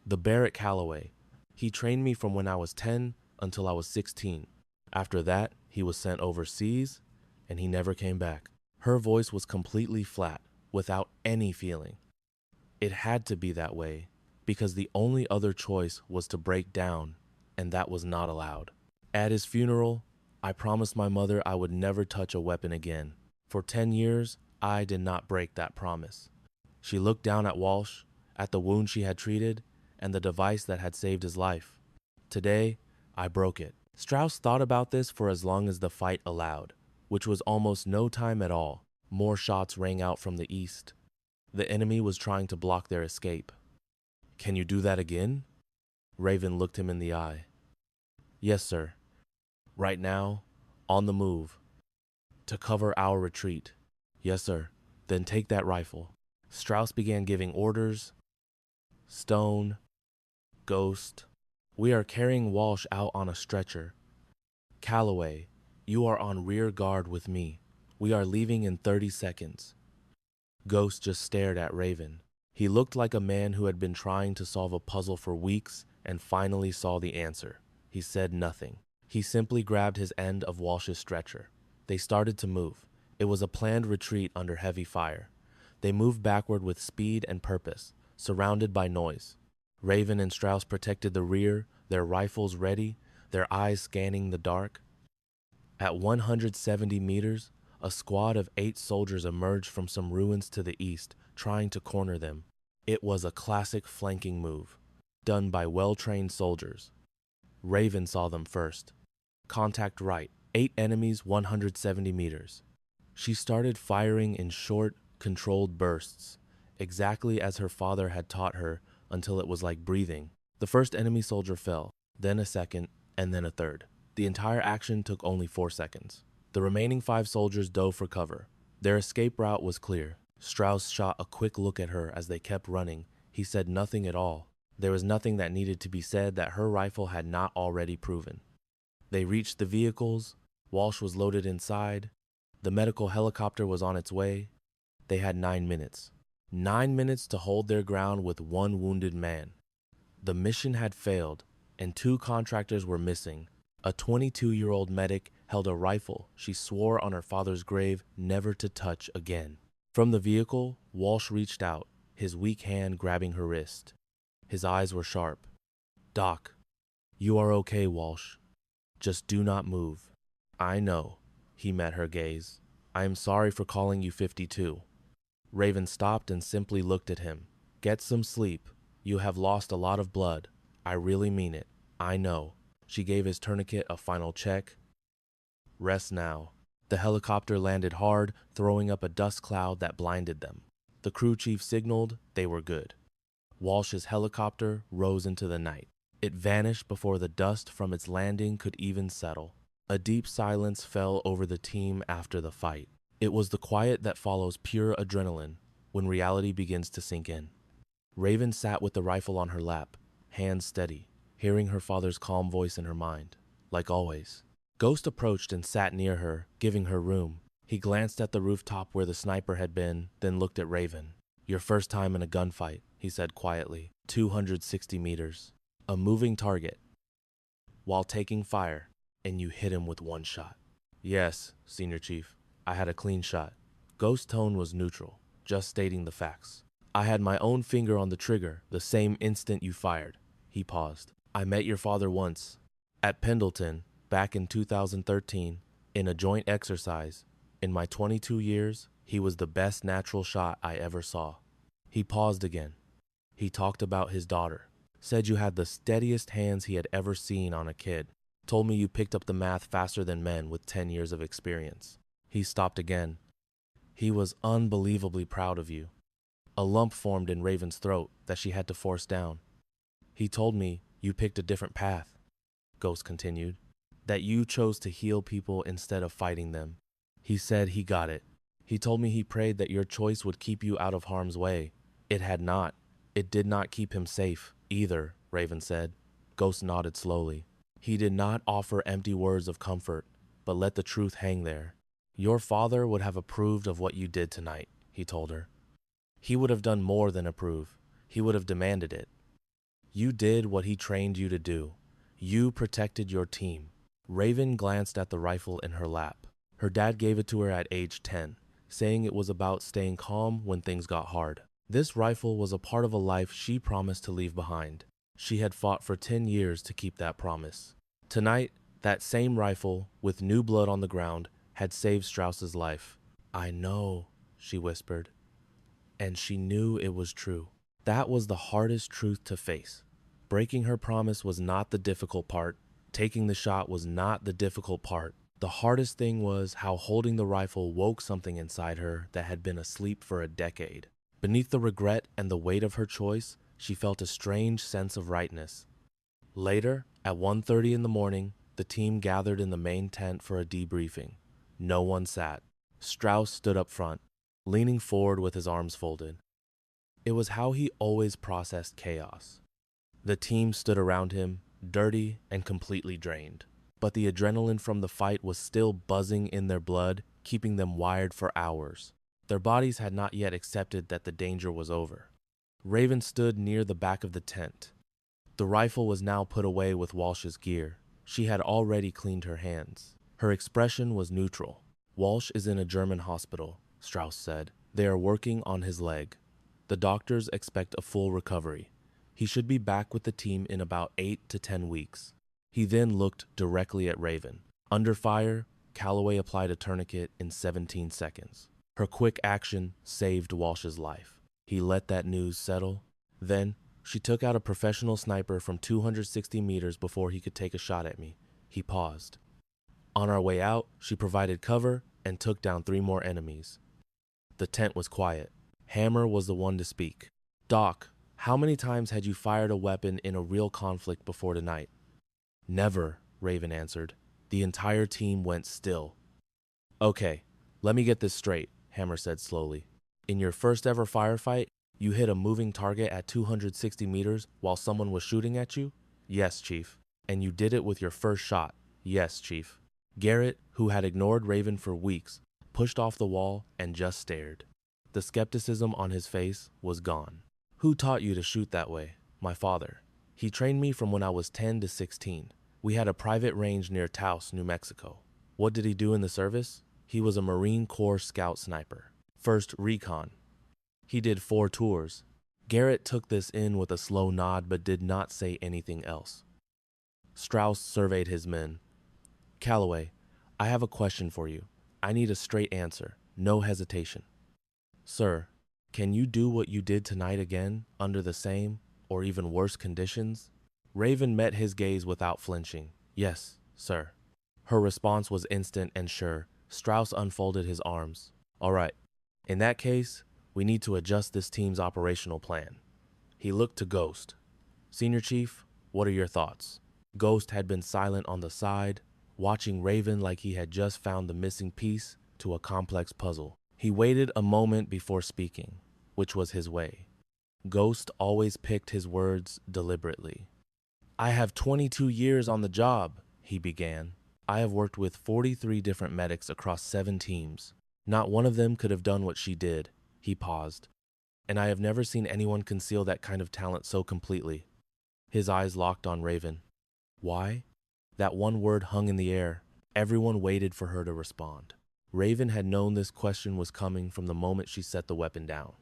"The Barrett Calloway. He trained me from when I was 10 until I was 16. After that, he was sent overseas, and he never came back." Her voice was completely flat, without any feeling. It had to be that way, because the only other choice was to break down, and that was not allowed. At his funeral, I promised my mother I would never touch a weapon again. For 10 years, I did not break that promise. She looked down at Walsh, at the wound she had treated, and the device that had saved his life. Today, I broke it. Strauss thought about this for as long as the fight allowed, which was almost no time at all. More shots rang out from the east. The enemy was trying to block their escape. Can you do that again? Raven looked him in the eye. Yes, sir. Right now, on the move. To cover our retreat. Yes, sir. Then take that rifle. Strauss began giving orders. Stone. Ghost. We are carrying Walsh out on a stretcher. Calloway, you are on rear guard with me. We are leaving in 30 seconds. Ghost just stared at Raven. He looked like a man who had been trying to solve a puzzle for weeks and finally saw the answer. He said nothing. He simply grabbed his end of Walsh's stretcher. They started to move. It was a planned retreat under heavy fire. They moved backward with speed and purpose, surrounded by noise. Raven and Strauss protected the rear, their rifles ready, their eyes scanning the dark. At 170 meters, a squad of 8 soldiers emerged from some ruins to the east, trying to corner them. It was a classic flanking move, done by well-trained soldiers. Raven saw them first. Contact right, 8 enemies 170 meters. She started firing in short, controlled bursts, exactly as her father had taught her, until it was like breathing. The first enemy soldier fell, then a second, and then a third. The entire action took only 4 seconds. The remaining 5 soldiers dove for cover. Their escape route was clear. Strauss shot a quick look at her as they kept running. He said nothing at all. There was nothing that needed to be said that her rifle had not already proven. They reached the vehicles. Walsh was loaded inside. The medical helicopter was on its way. They had 9 minutes. 9 minutes to hold their ground with 1 wounded man. The mission had failed, and 2 contractors were missing. A 22-year-old medic held a rifle she swore on her father's grave never to touch again. From the vehicle, Walsh reached out, his weak hand grabbing her wrist. His eyes were sharp. Doc, you are okay, Walsh. Just do not move. I know. He met her gaze. I am sorry for calling you 52. Raven stopped and simply looked at him. Get some sleep. You have lost a lot of blood. I really mean it. I know. She gave his tourniquet a final check. Rest now. The helicopter landed hard, throwing up a dust cloud that blinded them. The crew chief signaled they were good. Walsh's helicopter rose into the night. It vanished before the dust from its landing could even settle. A deep silence fell over the team after the fight. It was the quiet that follows pure adrenaline when reality begins to sink in. Raven sat with the rifle on her lap, hands steady, hearing her father's calm voice in her mind. Like always. Ghost approached and sat near her, giving her room. He glanced at the rooftop where the sniper had been, then looked at Raven. Your first time in a gunfight, he said quietly. 260 meters. A moving target. While taking fire, and you hit him with 1 shot. Yes, Senior Chief. I had a clean shot. Ghost's tone was neutral, just stating the facts. I had my own finger on the trigger the same instant you fired. He paused. I met your father once. At Pendleton, back in 2013, in a joint exercise. In my 22 years, he was the best natural shot I ever saw. He paused again. He talked about his daughter. Said you had the steadiest hands he had ever seen on a kid. Told me you picked up the math faster than men with 10 years of experience. He stopped again. He was unbelievably proud of you. A lump formed in Raven's throat that she had to force down. He told me you picked a different path, Ghost continued, that you chose to heal people instead of fighting them. He said he got it. He told me he prayed that your choice would keep you out of harm's way. It had not. It did not keep him safe, either, Raven said. Ghost nodded slowly. He did not offer empty words of comfort, but let the truth hang there. Your father would have approved of what you did tonight, he told her. He would have done more than approve. He would have demanded it. You did what he trained you to do. You protected your team. Raven glanced at the rifle in her lap. Her dad gave it to her at age 10, saying it was about staying calm when things got hard. This rifle was a part of a life she promised to leave behind. She had fought for 10 years to keep that promise. Tonight, That same rifle, with new blood on the ground, had saved Strauss's life. "I know," she whispered, and she knew it was true. That was the hardest truth to face. Breaking her promise was not the difficult part. Taking the shot was not the difficult part. The hardest thing was how holding the rifle woke something inside her that had been asleep for a decade. Beneath the regret and the weight of her choice, she felt a strange sense of rightness. Later, at 1:30 in the morning, the team gathered in the main tent for a debriefing. No one sat. Strauss stood up front, leaning forward with his arms folded. It was how he always processed chaos. The team stood around him, dirty and completely drained. But the adrenaline from the fight was still buzzing in their blood, keeping them wired for hours. Their bodies had not yet accepted that the danger was over. Raven stood near the back of the tent. The rifle was now put away with Walsh's gear. She had already cleaned her hands. Her expression was neutral. "Walsh is in a German hospital," Strauss said. "They are working on his leg. The doctors expect a full recovery. He should be back with the team in about 8 to 10 weeks. He then looked directly at Raven. Under fire, Calloway applied a tourniquet in 17 seconds. Her quick action saved Walsh's life. He let that news settle. Then, she took out a professional sniper from 260 meters before he could take a shot at me. He paused. On our way out, she provided cover and took down 3 more enemies. The tent was quiet. Hammer was the one to speak. "Doc, how many times had you fired a weapon in a real conflict before tonight?" "Never," Raven answered. The entire team went still. "Okay, let me get this straight," Hammer said slowly. "In your first ever firefight, you hit a moving target at 260 meters while someone was shooting at you?" "Yes, Chief." "And you did it with your first shot?" "Yes, Chief." Garrett, who had ignored Raven for weeks, pushed off the wall and just stared. The skepticism on his face was gone. "Who taught you to shoot that way?" "My father. He trained me from when I was 10 to 16. We had a private range near Taos, New Mexico." "What did he do in the service?" "He was a Marine Corps scout sniper. First recon. He did 4 tours. Garrett took this in with a slow nod but did not say anything else. Strauss surveyed his men. "Calloway, I have a question for you. I need a straight answer, no hesitation." "Sir, can you do what you did tonight again, under the same, or even worse conditions?" Raven met his gaze without flinching. "Yes, sir." Her response was instant and sure. Strauss unfolded his arms. "All right. In that case, we need to adjust this team's operational plan." He looked to Ghost. "Senior Chief, what are your thoughts?" Ghost had been silent on the side, watching Raven like he had just found the missing piece to a complex puzzle. He waited a moment before speaking, which was his way. Ghost always picked his words deliberately. "I have 22 years on the job," he began. "I have worked with 43 different medics across 7 teams. Not one of them could have done what she did." He paused. "And I have never seen anyone conceal that kind of talent so completely." His eyes locked on Raven. "Why?" That one word hung in the air. Everyone waited for her to respond. Raven had known this question was coming from the moment she set the weapon down.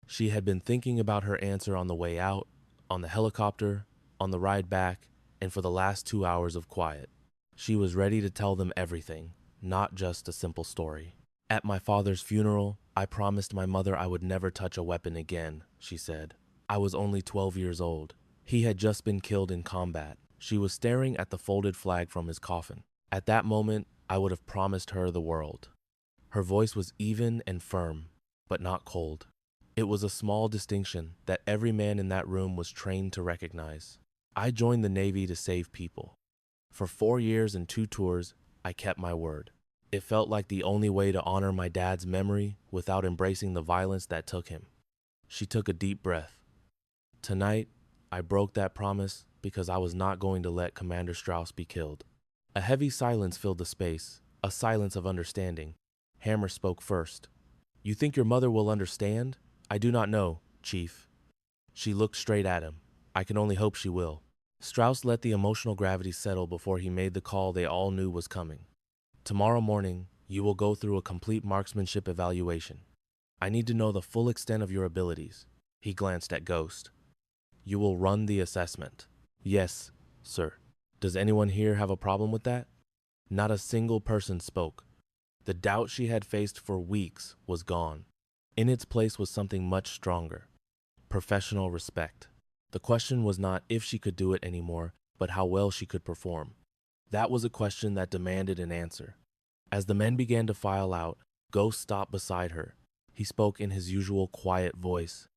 She had been thinking about her answer on the way out, on the helicopter, on the ride back, and for the last 2 hours of quiet. She was ready to tell them everything, not just a simple story. "At my father's funeral, I promised my mother I would never touch a weapon again," she said. "I was only 12 years old. He had just been killed in combat." She was staring at the folded flag from his coffin. "At that moment, I would have promised her the world." Her voice was even and firm, but not cold. It was a small distinction that every man in that room was trained to recognize. "I joined the Navy to save people. For 4 years and 2 tours, I kept my word. It felt like the only way to honor my dad's memory without embracing the violence that took him." She took a deep breath. "Tonight, I broke that promise because I was not going to let Commander Strauss be killed." A heavy silence filled the space, a silence of understanding. Hammer spoke first. "You think your mother will understand?" "I do not know, Chief." She looked straight at him. "I can only hope she will." Strauss let the emotional gravity settle before he made the call they all knew was coming. "Tomorrow morning, you will go through a complete marksmanship evaluation. I need to know the full extent of your abilities." He glanced at Ghost. "You will run the assessment." "Yes, sir." Does anyone here have a problem with that? Not a single person spoke. The doubt she had faced for weeks was gone. In its place was something much stronger: professional respect. The question was not if she could do it anymore, but how well she could perform. That was a question that demanded an answer. As the men began to file out, Ghost stopped beside her. He spoke in his usual quiet voice,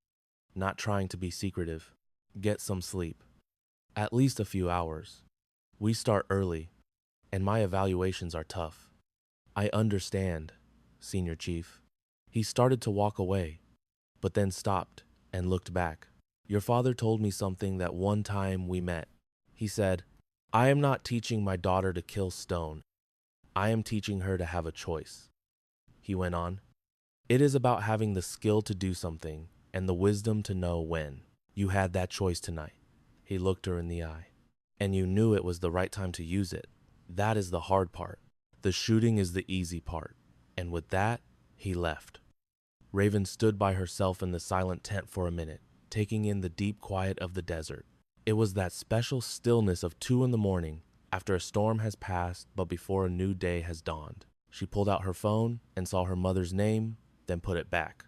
not trying to be secretive. Get some sleep. At least a few hours. We start early, and my evaluations are tough. I understand, Senior Chief. He started to walk away, but then stopped and looked back. Your father told me something that one time we met. He said, I am not teaching my daughter to kill stone. I am teaching her to have a choice. He went on, it is about having the skill to do something and the wisdom to know when. You had that choice tonight. He looked her in the eye. And you knew it was the right time to use it. That is the hard part. The shooting is the easy part. And with that, he left. Raven stood by herself in the silent tent for a minute, taking in the deep quiet of the desert. It was that special stillness of 2 in the morning, after a storm has passed but before a new day has dawned. She pulled out her phone and saw her mother's name, then put it back.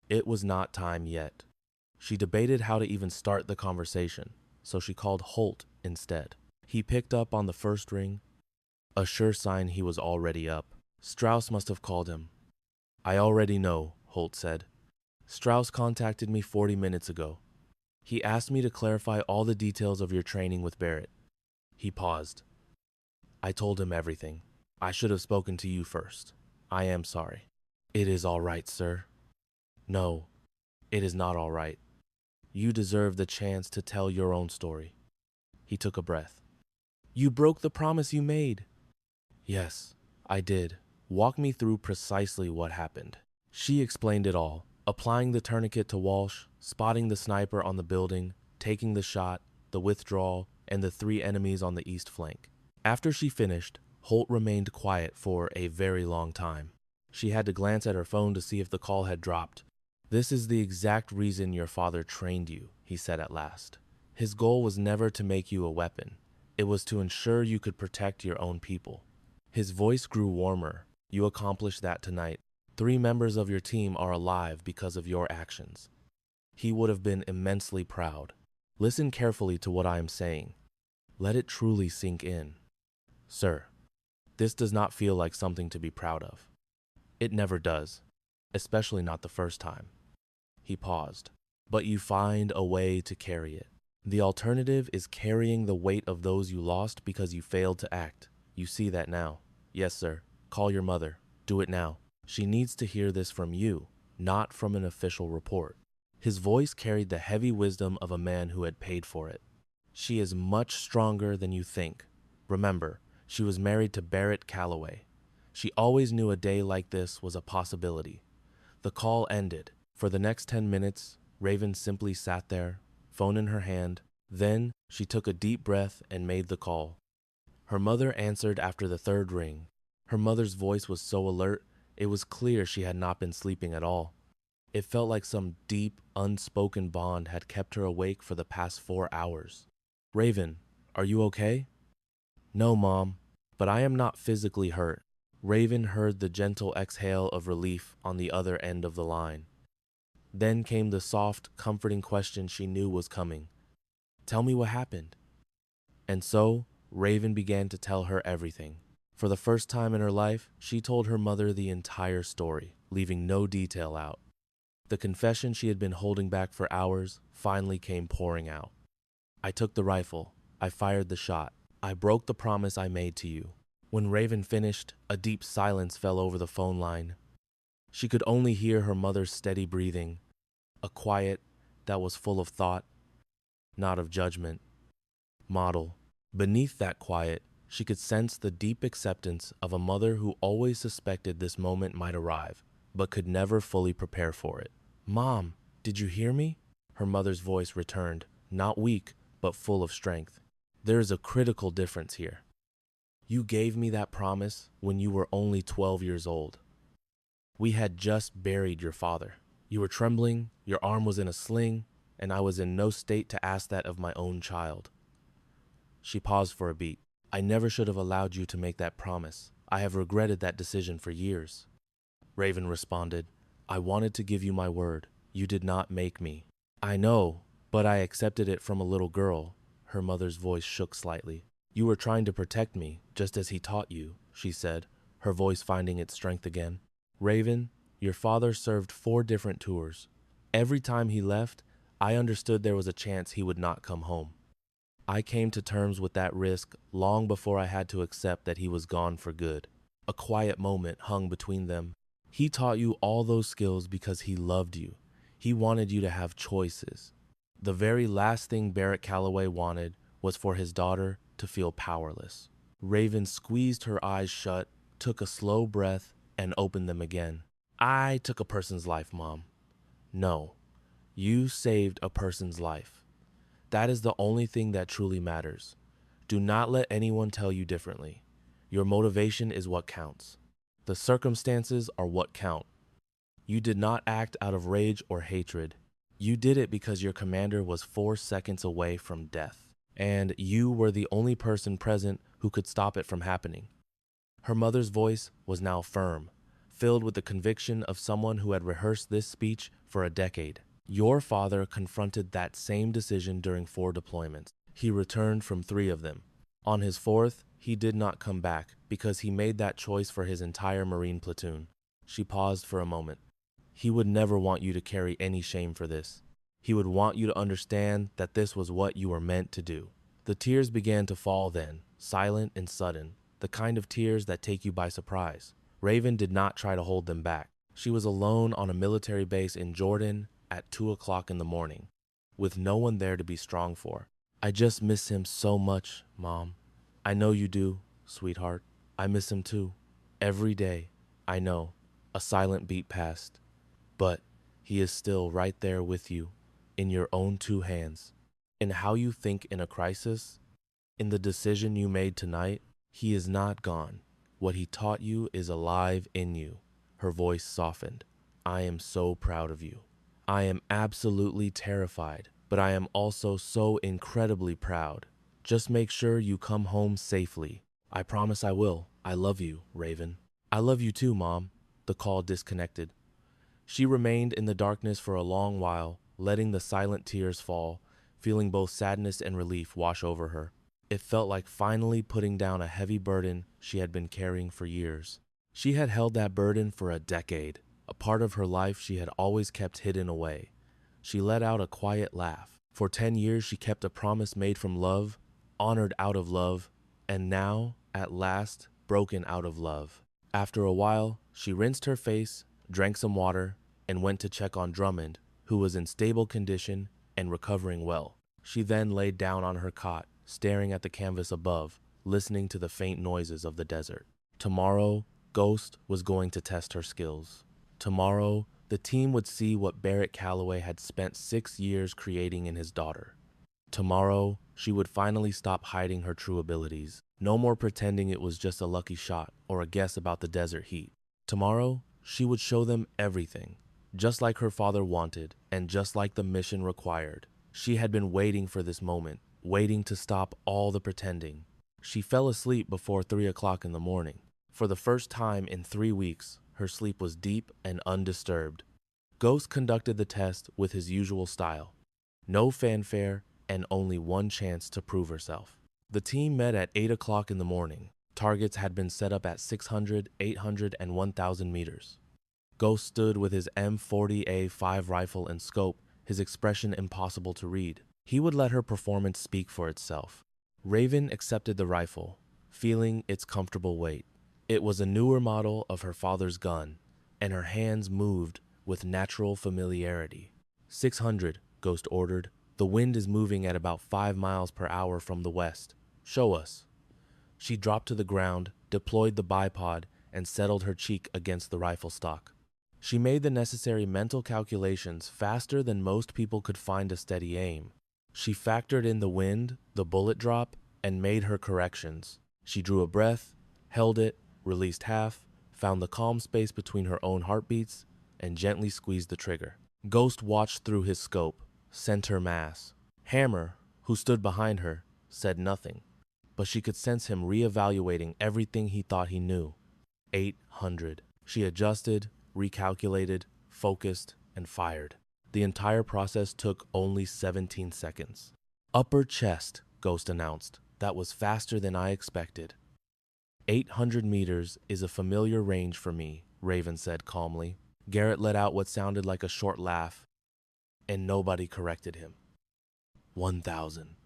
It was not time yet. She debated how to even start the conversation, so she called Holt instead. He picked up on the first ring, a sure sign he was already up. Strauss must have called him. I already know, Holt said. Strauss contacted me 40 minutes ago. He asked me to clarify all the details of your training with Barrett. He paused. I told him everything. I should have spoken to you first. I am sorry. It is all right, sir. No, it is not all right. You deserve the chance to tell your own story. He took a breath. You broke the promise you made. Yes, I did. Walk me through precisely what happened. She explained it all, applying the tourniquet to Walsh, spotting the sniper on the building, taking the shot, the withdrawal, and the 3 enemies on the east flank. After she finished, Holt remained quiet for a very long time. She had to glance at her phone to see if the call had dropped. This is the exact reason your father trained you, he said at last. His goal was never to make you a weapon. It was to ensure you could protect your own people. His voice grew warmer. You accomplished that tonight. 3 members of your team are alive because of your actions. He would have been immensely proud. Listen carefully to what I am saying. Let it truly sink in. Sir, this does not feel like something to be proud of. It never does, especially not the first time. He paused. But you find a way to carry it. The alternative is carrying the weight of those you lost because you failed to act. You see that now. Yes, sir. Call your mother. Do it now. She needs to hear this from you, not from an official report. His voice carried the heavy wisdom of a man who had paid for it. She is much stronger than you think. Remember, she was married to Barrett Calloway. She always knew a day like this was a possibility. The call ended. For the next 10 minutes, Raven simply sat there, phone in her hand. Then she took a deep breath and made the call. Her mother answered after the 3rd ring. Her mother's voice was so alert, it was clear she had not been sleeping at all. It felt like some deep, unspoken bond had kept her awake for the past 4 hours. Raven, are you okay? No, Mom, but I am not physically hurt. Raven heard the gentle exhale of relief on the other end of the line. Then came the soft, comforting question she knew was coming. Tell me what happened. And so, Raven began to tell her everything. For the first time in her life, she told her mother the entire story, leaving no detail out. The confession she had been holding back for hours finally came pouring out. I took the rifle. I fired the shot. I broke the promise I made to you. When Raven finished, a deep silence fell over the phone line. She could only hear her mother's steady breathing, a quiet that was full of thought, not of judgment. Model. Beneath that quiet, she could sense the deep acceptance of a mother who always suspected this moment might arrive, but could never fully prepare for it. Mom, did you hear me? Her mother's voice returned, not weak, but full of strength. There is a critical difference here. You gave me that promise when you were only 12 years old. We had just buried your father. You were trembling, your arm was in a sling, and I was in no state to ask that of my own child. She paused for a beat. I never should have allowed you to make that promise. I have regretted that decision for years. Raven responded, I wanted to give you my word. You did not make me. I know, but I accepted it from a little girl. Her mother's voice shook slightly. You were trying to protect me, just as he taught you, she said, her voice finding its strength again. Raven, your father served 4 different tours. Every time he left, I understood there was a chance he would not come home. I came to terms with that risk long before I had to accept that he was gone for good. A quiet moment hung between them. He taught you all those skills because he loved you. He wanted you to have choices. The very last thing Barrett Calloway wanted was for his daughter to feel powerless. Raven squeezed her eyes shut, took a slow breath, and opened them again. I took a person's life, Mom. No, you saved a person's life. That is the only thing that truly matters. Do not let anyone tell you differently. Your motivation is what counts. The circumstances are what count. You did not act out of rage or hatred. You did it because your commander was 4 seconds away from death, and you were the only person present who could stop it from happening. Her mother's voice was now firm, filled with the conviction of someone who had rehearsed this speech for a decade. Your father confronted that same decision during 4 deployments. He returned from 3 of them. On his 4th, he did not come back because he made that choice for his entire Marine platoon. She paused for a moment. He would never want you to carry any shame for this. He would want you to understand that this was what you were meant to do. The tears began to fall then, silent and sudden, the kind of tears that take you by surprise. Raven did not try to hold them back. She was alone on a military base in Jordan at 2 o'clock in the morning, with no one there to be strong for. I just miss him so much, Mom. I know you do, sweetheart. I miss him too. Every day, I know. A silent beat passed. But he is still right there with you, in your own 2 hands. In how you think in a crisis, in the decision you made tonight, he is not gone. What he taught you is alive in you. Her voice softened. I am so proud of you. I am absolutely terrified, but I am also so incredibly proud. Just make sure you come home safely. I promise I will. I love you, Raven. I love you too, Mom. The call disconnected. She remained in the darkness for a long while, letting the silent tears fall, feeling both sadness and relief wash over her. It felt like finally putting down a heavy burden she had been carrying for years. She had held that burden for a decade, a part of her life she had always kept hidden away. She let out a quiet laugh. For 10 years she kept a promise made from love, honored out of love, and now, at last, broken out of love. After a while, she rinsed her face, drank some water, and went to check on Drummond, who was in stable condition and recovering well. She then laid down on her cot, staring at the canvas above, listening to the faint noises of the desert. Tomorrow, Ghost was going to test her skills. Tomorrow, the team would see what Barrett Calloway had spent 6 years creating in his daughter. Tomorrow, she would finally stop hiding her true abilities. No more pretending it was just a lucky shot or a guess about the desert heat. Tomorrow, she would show them everything, just like her father wanted and just like the mission required. She had been waiting for this moment, waiting to stop all the pretending. She fell asleep before 3 o'clock in the morning. For the first time in 3 weeks, her sleep was deep and undisturbed. Ghost conducted the test with his usual style. No fanfare and only one chance to prove herself. The team met at 8 o'clock in the morning. Targets had been set up at 600, 800, and 1,000 meters. Ghost stood with his M40A5 rifle and scope, his expression impossible to read. He would let her performance speak for itself. Raven accepted the rifle, feeling its comfortable weight. It was a newer model of her father's gun, and her hands moved with natural familiarity. 600, Ghost ordered. The wind is moving at about 5 miles per hour from the west. Show us. She dropped to the ground, deployed the bipod, and settled her cheek against the rifle stock. She made the necessary mental calculations faster than most people could find a steady aim. She factored in the wind, the bullet drop, and made her corrections. She drew a breath, held it, released half, found the calm space between her own heartbeats, and gently squeezed the trigger. Ghost watched through his scope, center mass. Hammer, who stood behind her, said nothing. but she could sense him reevaluating everything he thought he knew. 800. She adjusted, recalculated, focused, and fired. The entire process took only 17 seconds. Upper chest, Ghost announced. That was faster than I expected. 800 meters is a familiar range for me, Raven said calmly. Garrett let out what sounded like a short laugh, and nobody corrected him. 1,000,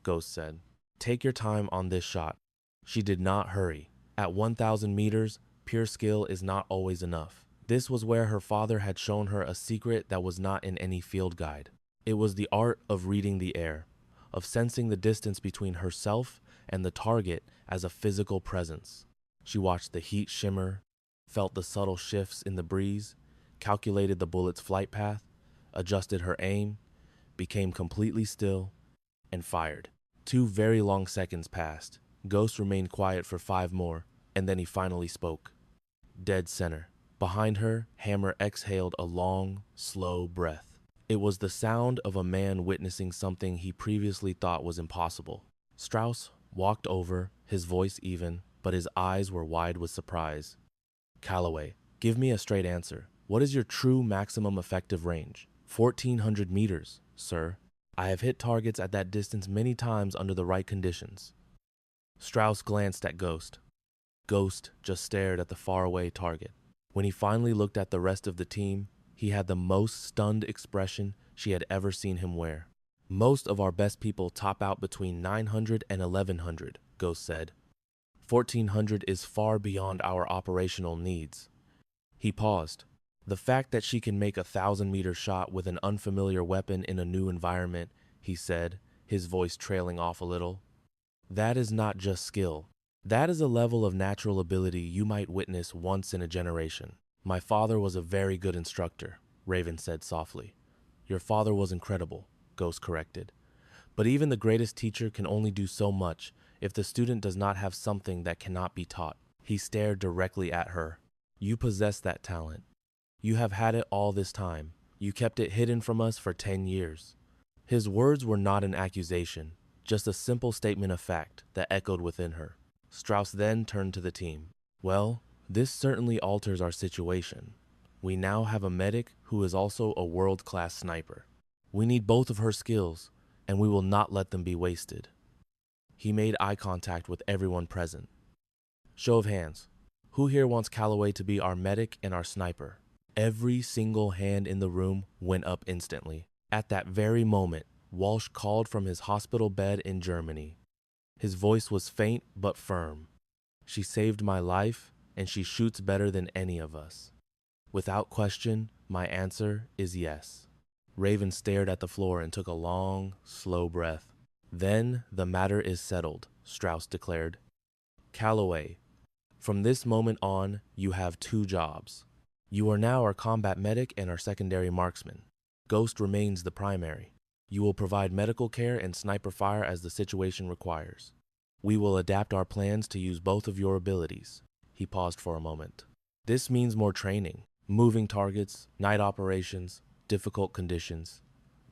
Ghost said. Take your time on this shot. She did not hurry. At 1,000 meters, pure skill is not always enough. This was where her father had shown her a secret that was not in any field guide. It was the art of reading the air, of sensing the distance between herself and the target as a physical presence. She watched the heat shimmer, felt the subtle shifts in the breeze, calculated the bullet's flight path, adjusted her aim, became completely still, and fired. 2 very long seconds passed. Ghost remained quiet for 5 more, and then he finally spoke. Dead center. Behind her, Hammer exhaled a long, slow breath. It was the sound of a man witnessing something he previously thought was impossible. Strauss walked over, his voice even, but his eyes were wide with surprise. Calloway, give me a straight answer. What is your true maximum effective range? 1,400 meters, sir. I have hit targets at that distance many times under the right conditions. Strauss glanced at Ghost. Ghost just stared at the faraway target. When he finally looked at the rest of the team, he had the most stunned expression she had ever seen him wear. Most of our best people top out between 900 and 1,100, Ghost said. 1,400 is far beyond our operational needs. He paused. The fact that she can make a 1,000-meter shot with an unfamiliar weapon in a new environment, he said, his voice trailing off a little. That is not just skill. That is a level of natural ability you might witness once in a generation. My father was a very good instructor, Raven said softly. Your father was incredible, Ghost corrected. But even the greatest teacher can only do so much if the student does not have something that cannot be taught. He stared directly at her. You possess that talent. You have had it all this time. You kept it hidden from us for 10 years. His words were not an accusation, just a simple statement of fact that echoed within her. Strauss then turned to the team. Well, this certainly alters our situation. We now have a medic who is also a world-class sniper. We need both of her skills, and we will not let them be wasted. He made eye contact with everyone present. Show of hands. Who here wants Calloway to be our medic and our sniper? Every single hand in the room went up instantly. At that very moment, Walsh called from his hospital bed in Germany. His voice was faint but firm. She saved my life, and she shoots better than any of us. Without question, my answer is yes. Raven stared at the floor and took a long, slow breath. Then the matter is settled, Strauss declared. Calloway, from this moment on, you have 2 jobs. You are now our combat medic and our secondary marksman. Ghost remains the primary. You will provide medical care and sniper fire as the situation requires. We will adapt our plans to use both of your abilities. He paused for a moment. This means more training, moving targets, night operations, difficult conditions.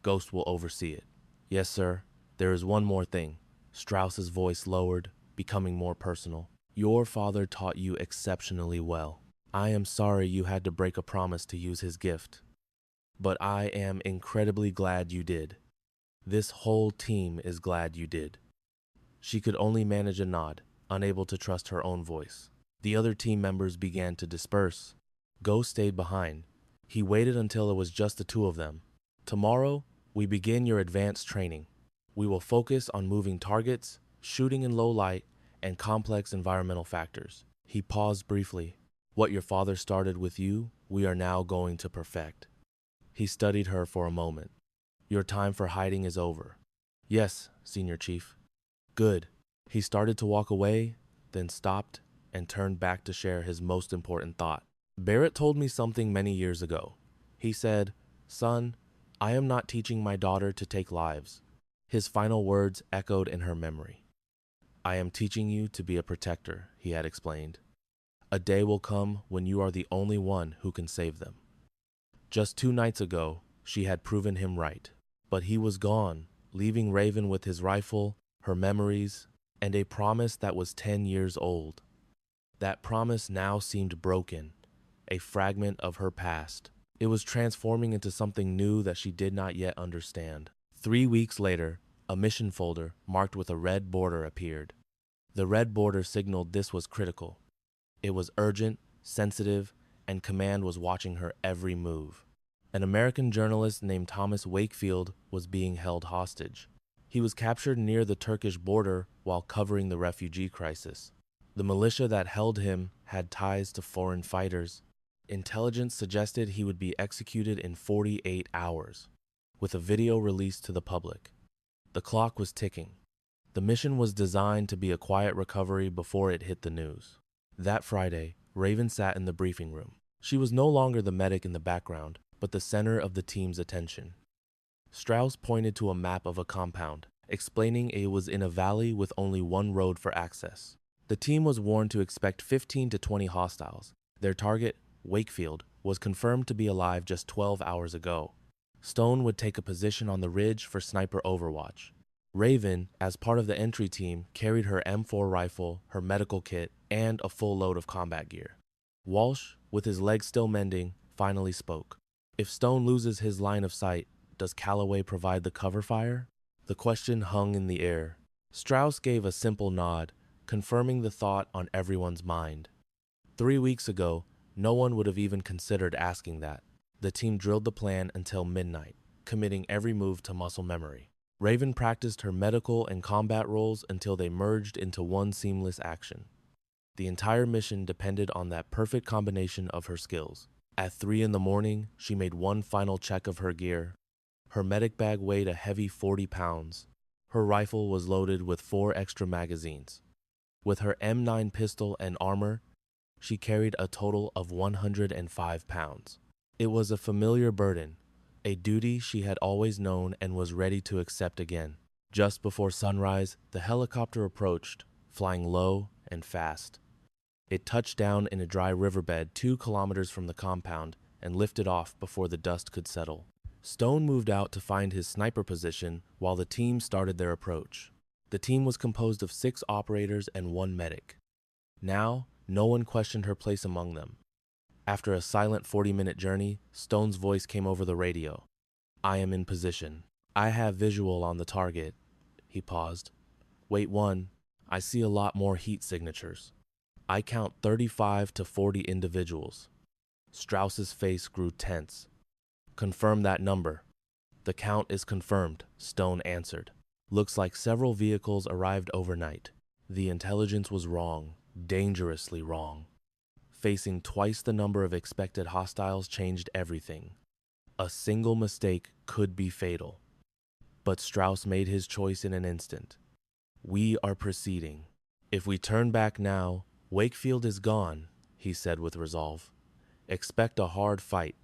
Ghost will oversee it. Yes, sir. There is one more thing. Strauss's voice lowered, becoming more personal. Your father taught you exceptionally well. I am sorry you had to break a promise to use his gift. But I am incredibly glad you did. This whole team is glad you did. She could only manage a nod, unable to trust her own voice. The other team members began to disperse. Ghost stayed behind. He waited until it was just the 2 of them. Tomorrow, we begin your advanced training. We will focus on moving targets, shooting in low light, and complex environmental factors. He paused briefly. What your father started with you, we are now going to perfect. He studied her for a moment. Your time for hiding is over. Yes, Senior Chief. Good. He started to walk away, then stopped and turned back to share his most important thought. Barrett told me something many years ago. He said, "Son, I am not teaching my daughter to take lives." His final words echoed in her memory. I am teaching you to be a protector, he had explained. A day will come when you are the only one who can save them. Just 2 nights ago, she had proven him right. But he was gone, leaving Raven with his rifle, her memories, and a promise that was 10 years old. That promise now seemed broken, a fragment of her past. It was transforming into something new that she did not yet understand. 3 weeks later, a mission folder marked with a red border appeared. The red border signaled this was critical. It was urgent, sensitive, and command was watching her every move. An American journalist named Thomas Wakefield was being held hostage. He was captured near the Turkish border while covering the refugee crisis. The militia that held him had ties to foreign fighters. Intelligence suggested he would be executed in 48 hours, with a video released to the public. The clock was ticking. The mission was designed to be a quiet recovery before it hit the news. That Friday, Raven sat in the briefing room. She was no longer the medic in the background, but the center of the team's attention. Strauss pointed to a map of a compound, explaining it was in a valley with only one road for access. The team was warned to expect 15 to 20 hostiles. Their target, Wakefield, was confirmed to be alive just 12 hours ago. Stone would take a position on the ridge for sniper overwatch. Raven, as part of the entry team, carried her M4 rifle, her medical kit, and a full load of combat gear. Walsh, with his leg still mending, finally spoke. If Stone loses his line of sight, does Calloway provide the cover fire? The question hung in the air. Strauss gave a simple nod, confirming the thought on everyone's mind. 3 weeks ago, no one would have even considered asking that. The team drilled the plan until midnight, committing every move to muscle memory. Raven practiced her medical and combat roles until they merged into one seamless action. The entire mission depended on that perfect combination of her skills. At 3 in the morning, she made one final check of her gear. Her medic bag weighed a heavy 40 pounds. Her rifle was loaded with 4 extra magazines. With her M9 pistol and armor, she carried a total of 105 pounds. It was a familiar burden, a duty she had always known and was ready to accept again. Just before sunrise, the helicopter approached, flying low and fast. It touched down in a dry riverbed 2 kilometers from the compound and lifted off before the dust could settle. Stone moved out to find his sniper position while the team started their approach. The team was composed of 6 operators and 1 medic. Now, no one questioned her place among them. After a silent 40-minute journey, Stone's voice came over the radio. I am in position. I have visual on the target. He paused. Wait 1, I see a lot more heat signatures. I count 35 to 40 individuals. Strauss's face grew tense. Confirm that number. The count is confirmed, Stone answered. Looks like several vehicles arrived overnight. The intelligence was wrong, dangerously wrong. Facing twice the number of expected hostiles changed everything. A single mistake could be fatal. But Strauss made his choice in an instant. We are proceeding. If we turn back now, Wakefield is gone, he said with resolve. Expect a hard fight.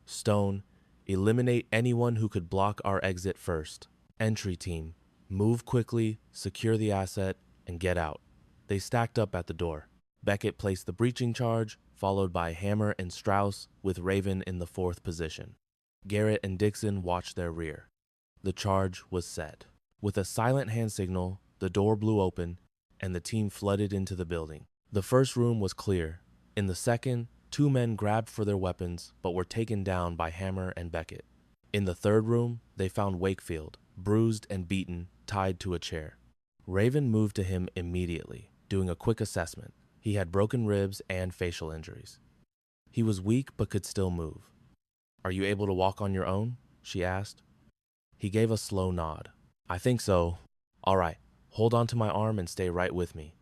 Stone, eliminate anyone who could block our exit first. Entry team, move quickly, secure the asset, and get out. They stacked up at the door. Beckett placed the breaching charge, followed by Hammer and Strauss, with Raven in the 4th position. Garrett and Dixon watched their rear. The charge was set. With a silent hand signal, the door blew open, and the team flooded into the building. The first room was clear. In the second, 2 men grabbed for their weapons, but were taken down by Hammer and Beckett. In the third room, they found Wakefield, bruised and beaten, tied to a chair. Raven moved to him immediately, doing a quick assessment. He had broken ribs and facial injuries. He was weak but could still move. Are you able to walk on your own? She asked. He gave a slow nod. I think so. All right, hold on to my arm and stay right with me.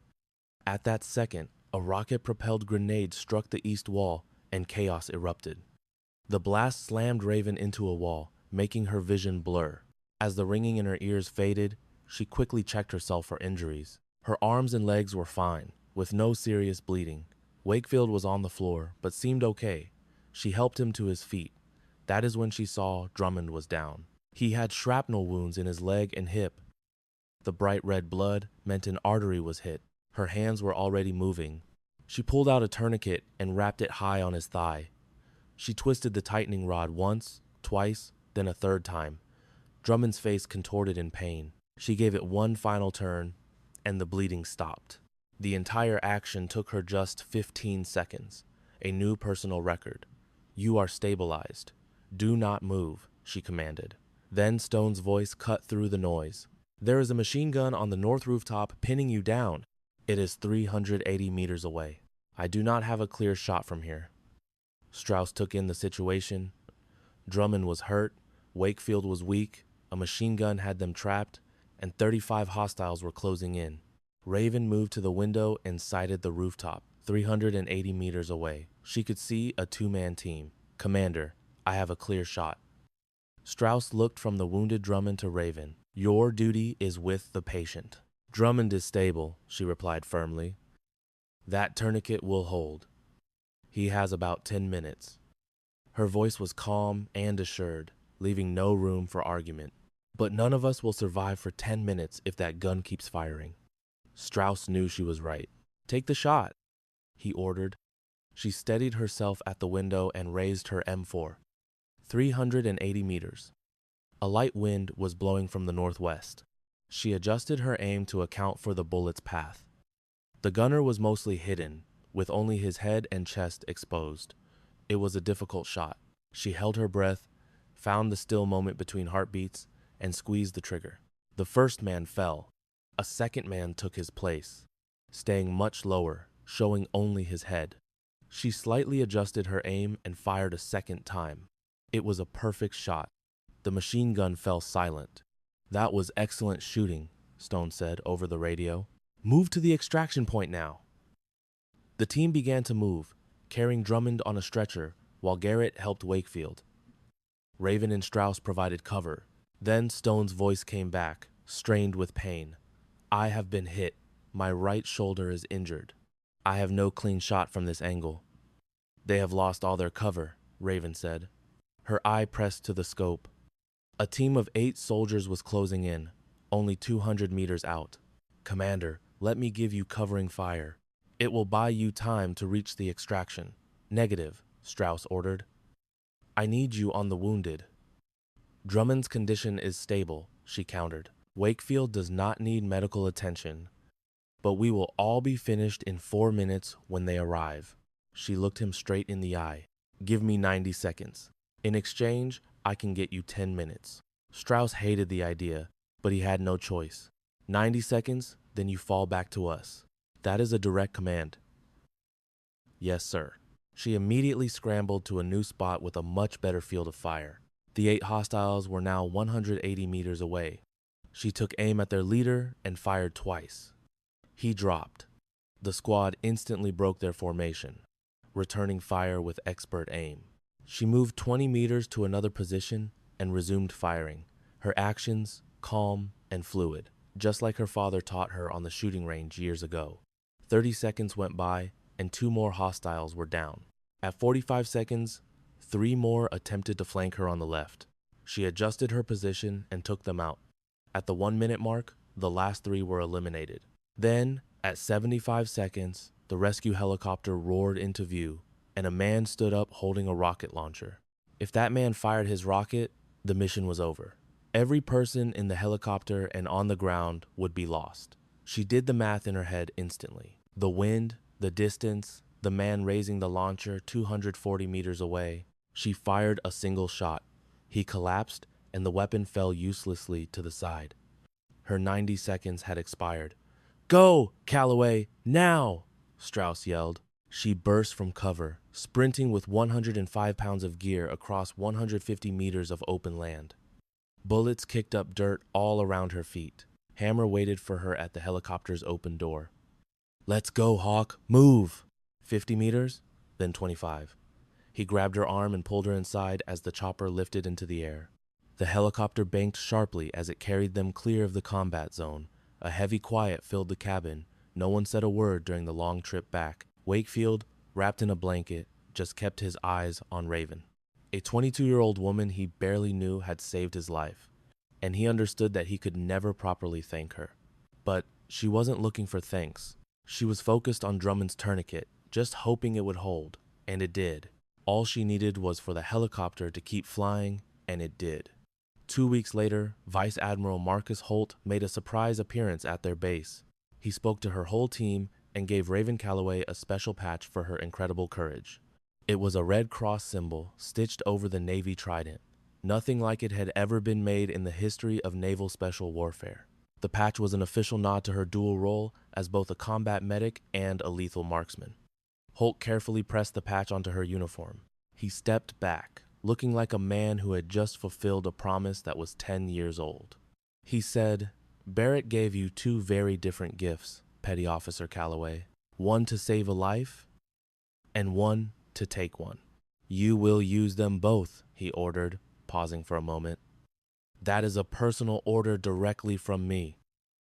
At that second, a rocket-propelled grenade struck the east wall and chaos erupted. The blast slammed Raven into a wall, making her vision blur. As the ringing in her ears faded, she quickly checked herself for injuries. Her arms and legs were fine, with no serious bleeding. Wakefield was on the floor, but seemed okay. She helped him to his feet. That is when she saw Drummond was down. He had shrapnel wounds in his leg and hip. The bright red blood meant an artery was hit. Her hands were already moving. She pulled out a tourniquet and wrapped it high on his thigh. She twisted the tightening rod once, twice, then a third time. Drummond's face contorted in pain. She gave it one final turn. and the bleeding stopped. The entire action took her just 15 seconds, a new personal record. "You are stabilized. Do not move," she commanded. Then Stone's voice cut through the noise. "There is a machine gun on the north rooftop pinning you down. It is 380 meters away. I do not have a clear shot from here." Strauss took in the situation. Drummond was hurt, Wakefield was weak, a machine gun had them trapped, and 35 hostiles were closing in. Raven moved to the window and sighted the rooftop, 380 meters away. She could see a two-man team. "Commander, I have a clear shot." Strauss looked from the wounded Drummond to Raven. "Your duty is with the patient." "Drummond is stable," she replied firmly. "That tourniquet will hold. He has about 10 minutes. Her voice was calm and assured, leaving no room for argument. "But none of us will survive for 10 minutes if that gun keeps firing." Strauss knew she was right. "Take the shot," he ordered. She steadied herself at the window and raised her M4. 380 meters. A light wind was blowing from the northwest. She adjusted her aim to account for the bullet's path. The gunner was mostly hidden, with only his head and chest exposed. It was a difficult shot. She held her breath, found the still moment between heartbeats, and squeezed the trigger. The first man fell. A second man took his place, staying much lower, showing only his head. She slightly adjusted her aim and fired a second time. It was a perfect shot. The machine gun fell silent. "That was excellent shooting," Stone said over the radio. "Move to the extraction point now." The team began to move, carrying Drummond on a stretcher, while Garrett helped Wakefield. Raven and Strauss provided cover. Then Stone's voice came back, strained with pain. "I have been hit. My right shoulder is injured. I have no clean shot from this angle." "They have lost all their cover," Raven said. Her eye pressed to the scope. A team of 8 soldiers was closing in, only 200 meters out. "Commander, let me give you covering fire. It will buy you time to reach the extraction." "Negative," Strauss ordered. "I need you on the wounded." "Drummond's condition is stable," she countered. "Wakefield does not need medical attention, but we will all be finished in 4 minutes when they arrive." She looked him straight in the eye. "Give me 90 seconds. In exchange, I can get you 10 minutes. Strauss hated the idea, but he had no choice. 90 seconds, then you fall back to us. That is a direct command." "Yes, sir." She immediately scrambled to a new spot with a much better field of fire. The 8 hostiles were now 180 meters away. She took aim at their leader and fired twice. He dropped. The squad instantly broke their formation, returning fire with expert aim. She moved 20 meters to another position and resumed firing, her actions calm and fluid, just like her father taught her on the shooting range years ago. 30 seconds went by, and 2 more hostiles were down. At 45 seconds, 3 more attempted to flank her on the left. She adjusted her position and took them out. At the 1-minute mark, the last 3 were eliminated. Then, at 75 seconds, the rescue helicopter roared into view, and a man stood up holding a rocket launcher. If that man fired his rocket, the mission was over. Every person in the helicopter and on the ground would be lost. She did the math in her head instantly. The wind, the distance, the man raising the launcher 240 meters away. She fired a single shot. He collapsed, and the weapon fell uselessly to the side. Her 90 seconds had expired. "Go, Calloway, now!" Strauss yelled. She burst from cover, sprinting with 105 pounds of gear across 150 meters of open land. Bullets kicked up dirt all around her feet. Hammer waited for her at the helicopter's open door. "Let's go, Hawk, move!" 50 meters, then 25. He grabbed her arm and pulled her inside as the chopper lifted into the air. The helicopter banked sharply as it carried them clear of the combat zone. A heavy quiet filled the cabin. No one said a word during the long trip back. Wakefield, wrapped in a blanket, just kept his eyes on Raven. A 22-year-old woman he barely knew had saved his life, and he understood that he could never properly thank her. But she wasn't looking for thanks. She was focused on Drummond's tourniquet, just hoping it would hold, and it did. All she needed was for the helicopter to keep flying, and it did. 2 weeks later, Vice Admiral Marcus Holt made a surprise appearance at their base. He spoke to her whole team and gave Raven Calloway a special patch for her incredible courage. It was a Red Cross symbol stitched over the Navy trident. Nothing like it had ever been made in the history of naval special warfare. The patch was an official nod to her dual role as both a combat medic and a lethal marksman. Holt carefully pressed the patch onto her uniform. He stepped back, looking like a man who had just fulfilled a promise that was 10 years old. He said, "Barrett gave you two very different gifts, Petty Officer Calloway. One to save a life, and one to take one. You will use them both," he ordered, pausing for a moment. "That is a personal order directly from me,"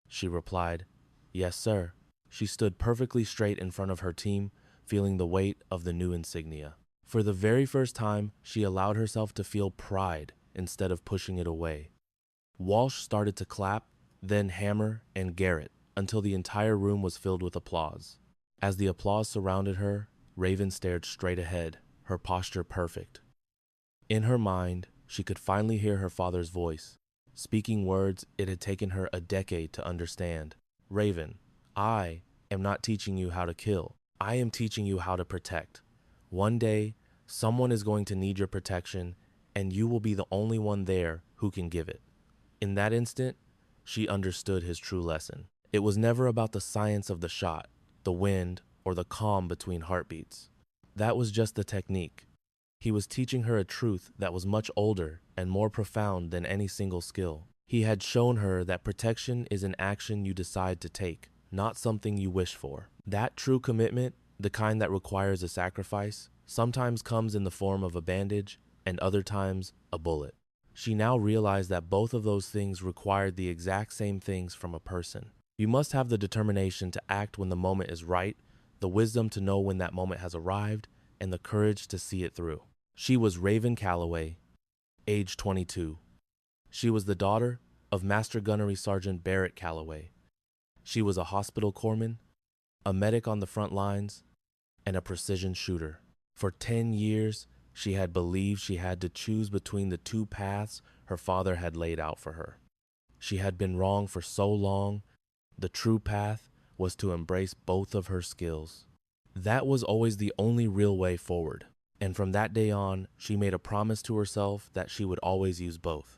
she replied. "Yes, sir." She stood perfectly straight in front of her team, feeling the weight of the new insignia. For the very first time, she allowed herself to feel pride instead of pushing it away. Walsh started to clap, then Hammer and Garrett, until the entire room was filled with applause. As the applause surrounded her, Raven stared straight ahead, her posture perfect. In her mind, she could finally hear her father's voice, speaking words it had taken her a decade to understand. "Raven, I am not teaching you how to kill. I am teaching you how to protect. One day, someone is going to need your protection, and you will be the only one there who can give it." In that instant, she understood his true lesson. It was never about the science of the shot, the wind, or the calm between heartbeats. That was just the technique. He was teaching her a truth that was much older and more profound than any single skill. He had shown her that protection is an action you decide to take, not something you wish for. That true commitment, the kind that requires a sacrifice, sometimes comes in the form of a bandage and other times a bullet. She now realized that both of those things required the exact same things from a person. You must have the determination to act when the moment is right, the wisdom to know when that moment has arrived, and the courage to see it through. She was Raven Calloway, age 22. She was the daughter of Master Gunnery Sergeant Barrett Calloway. She was a hospital corpsman, a medic on the front lines, and a precision shooter. For 10 years, she had believed she had to choose between the two paths her father had laid out for her. She had been wrong for so long. The true path was to embrace both of her skills. That was always the only real way forward. And from that day on, she made a promise to herself that she would always use both.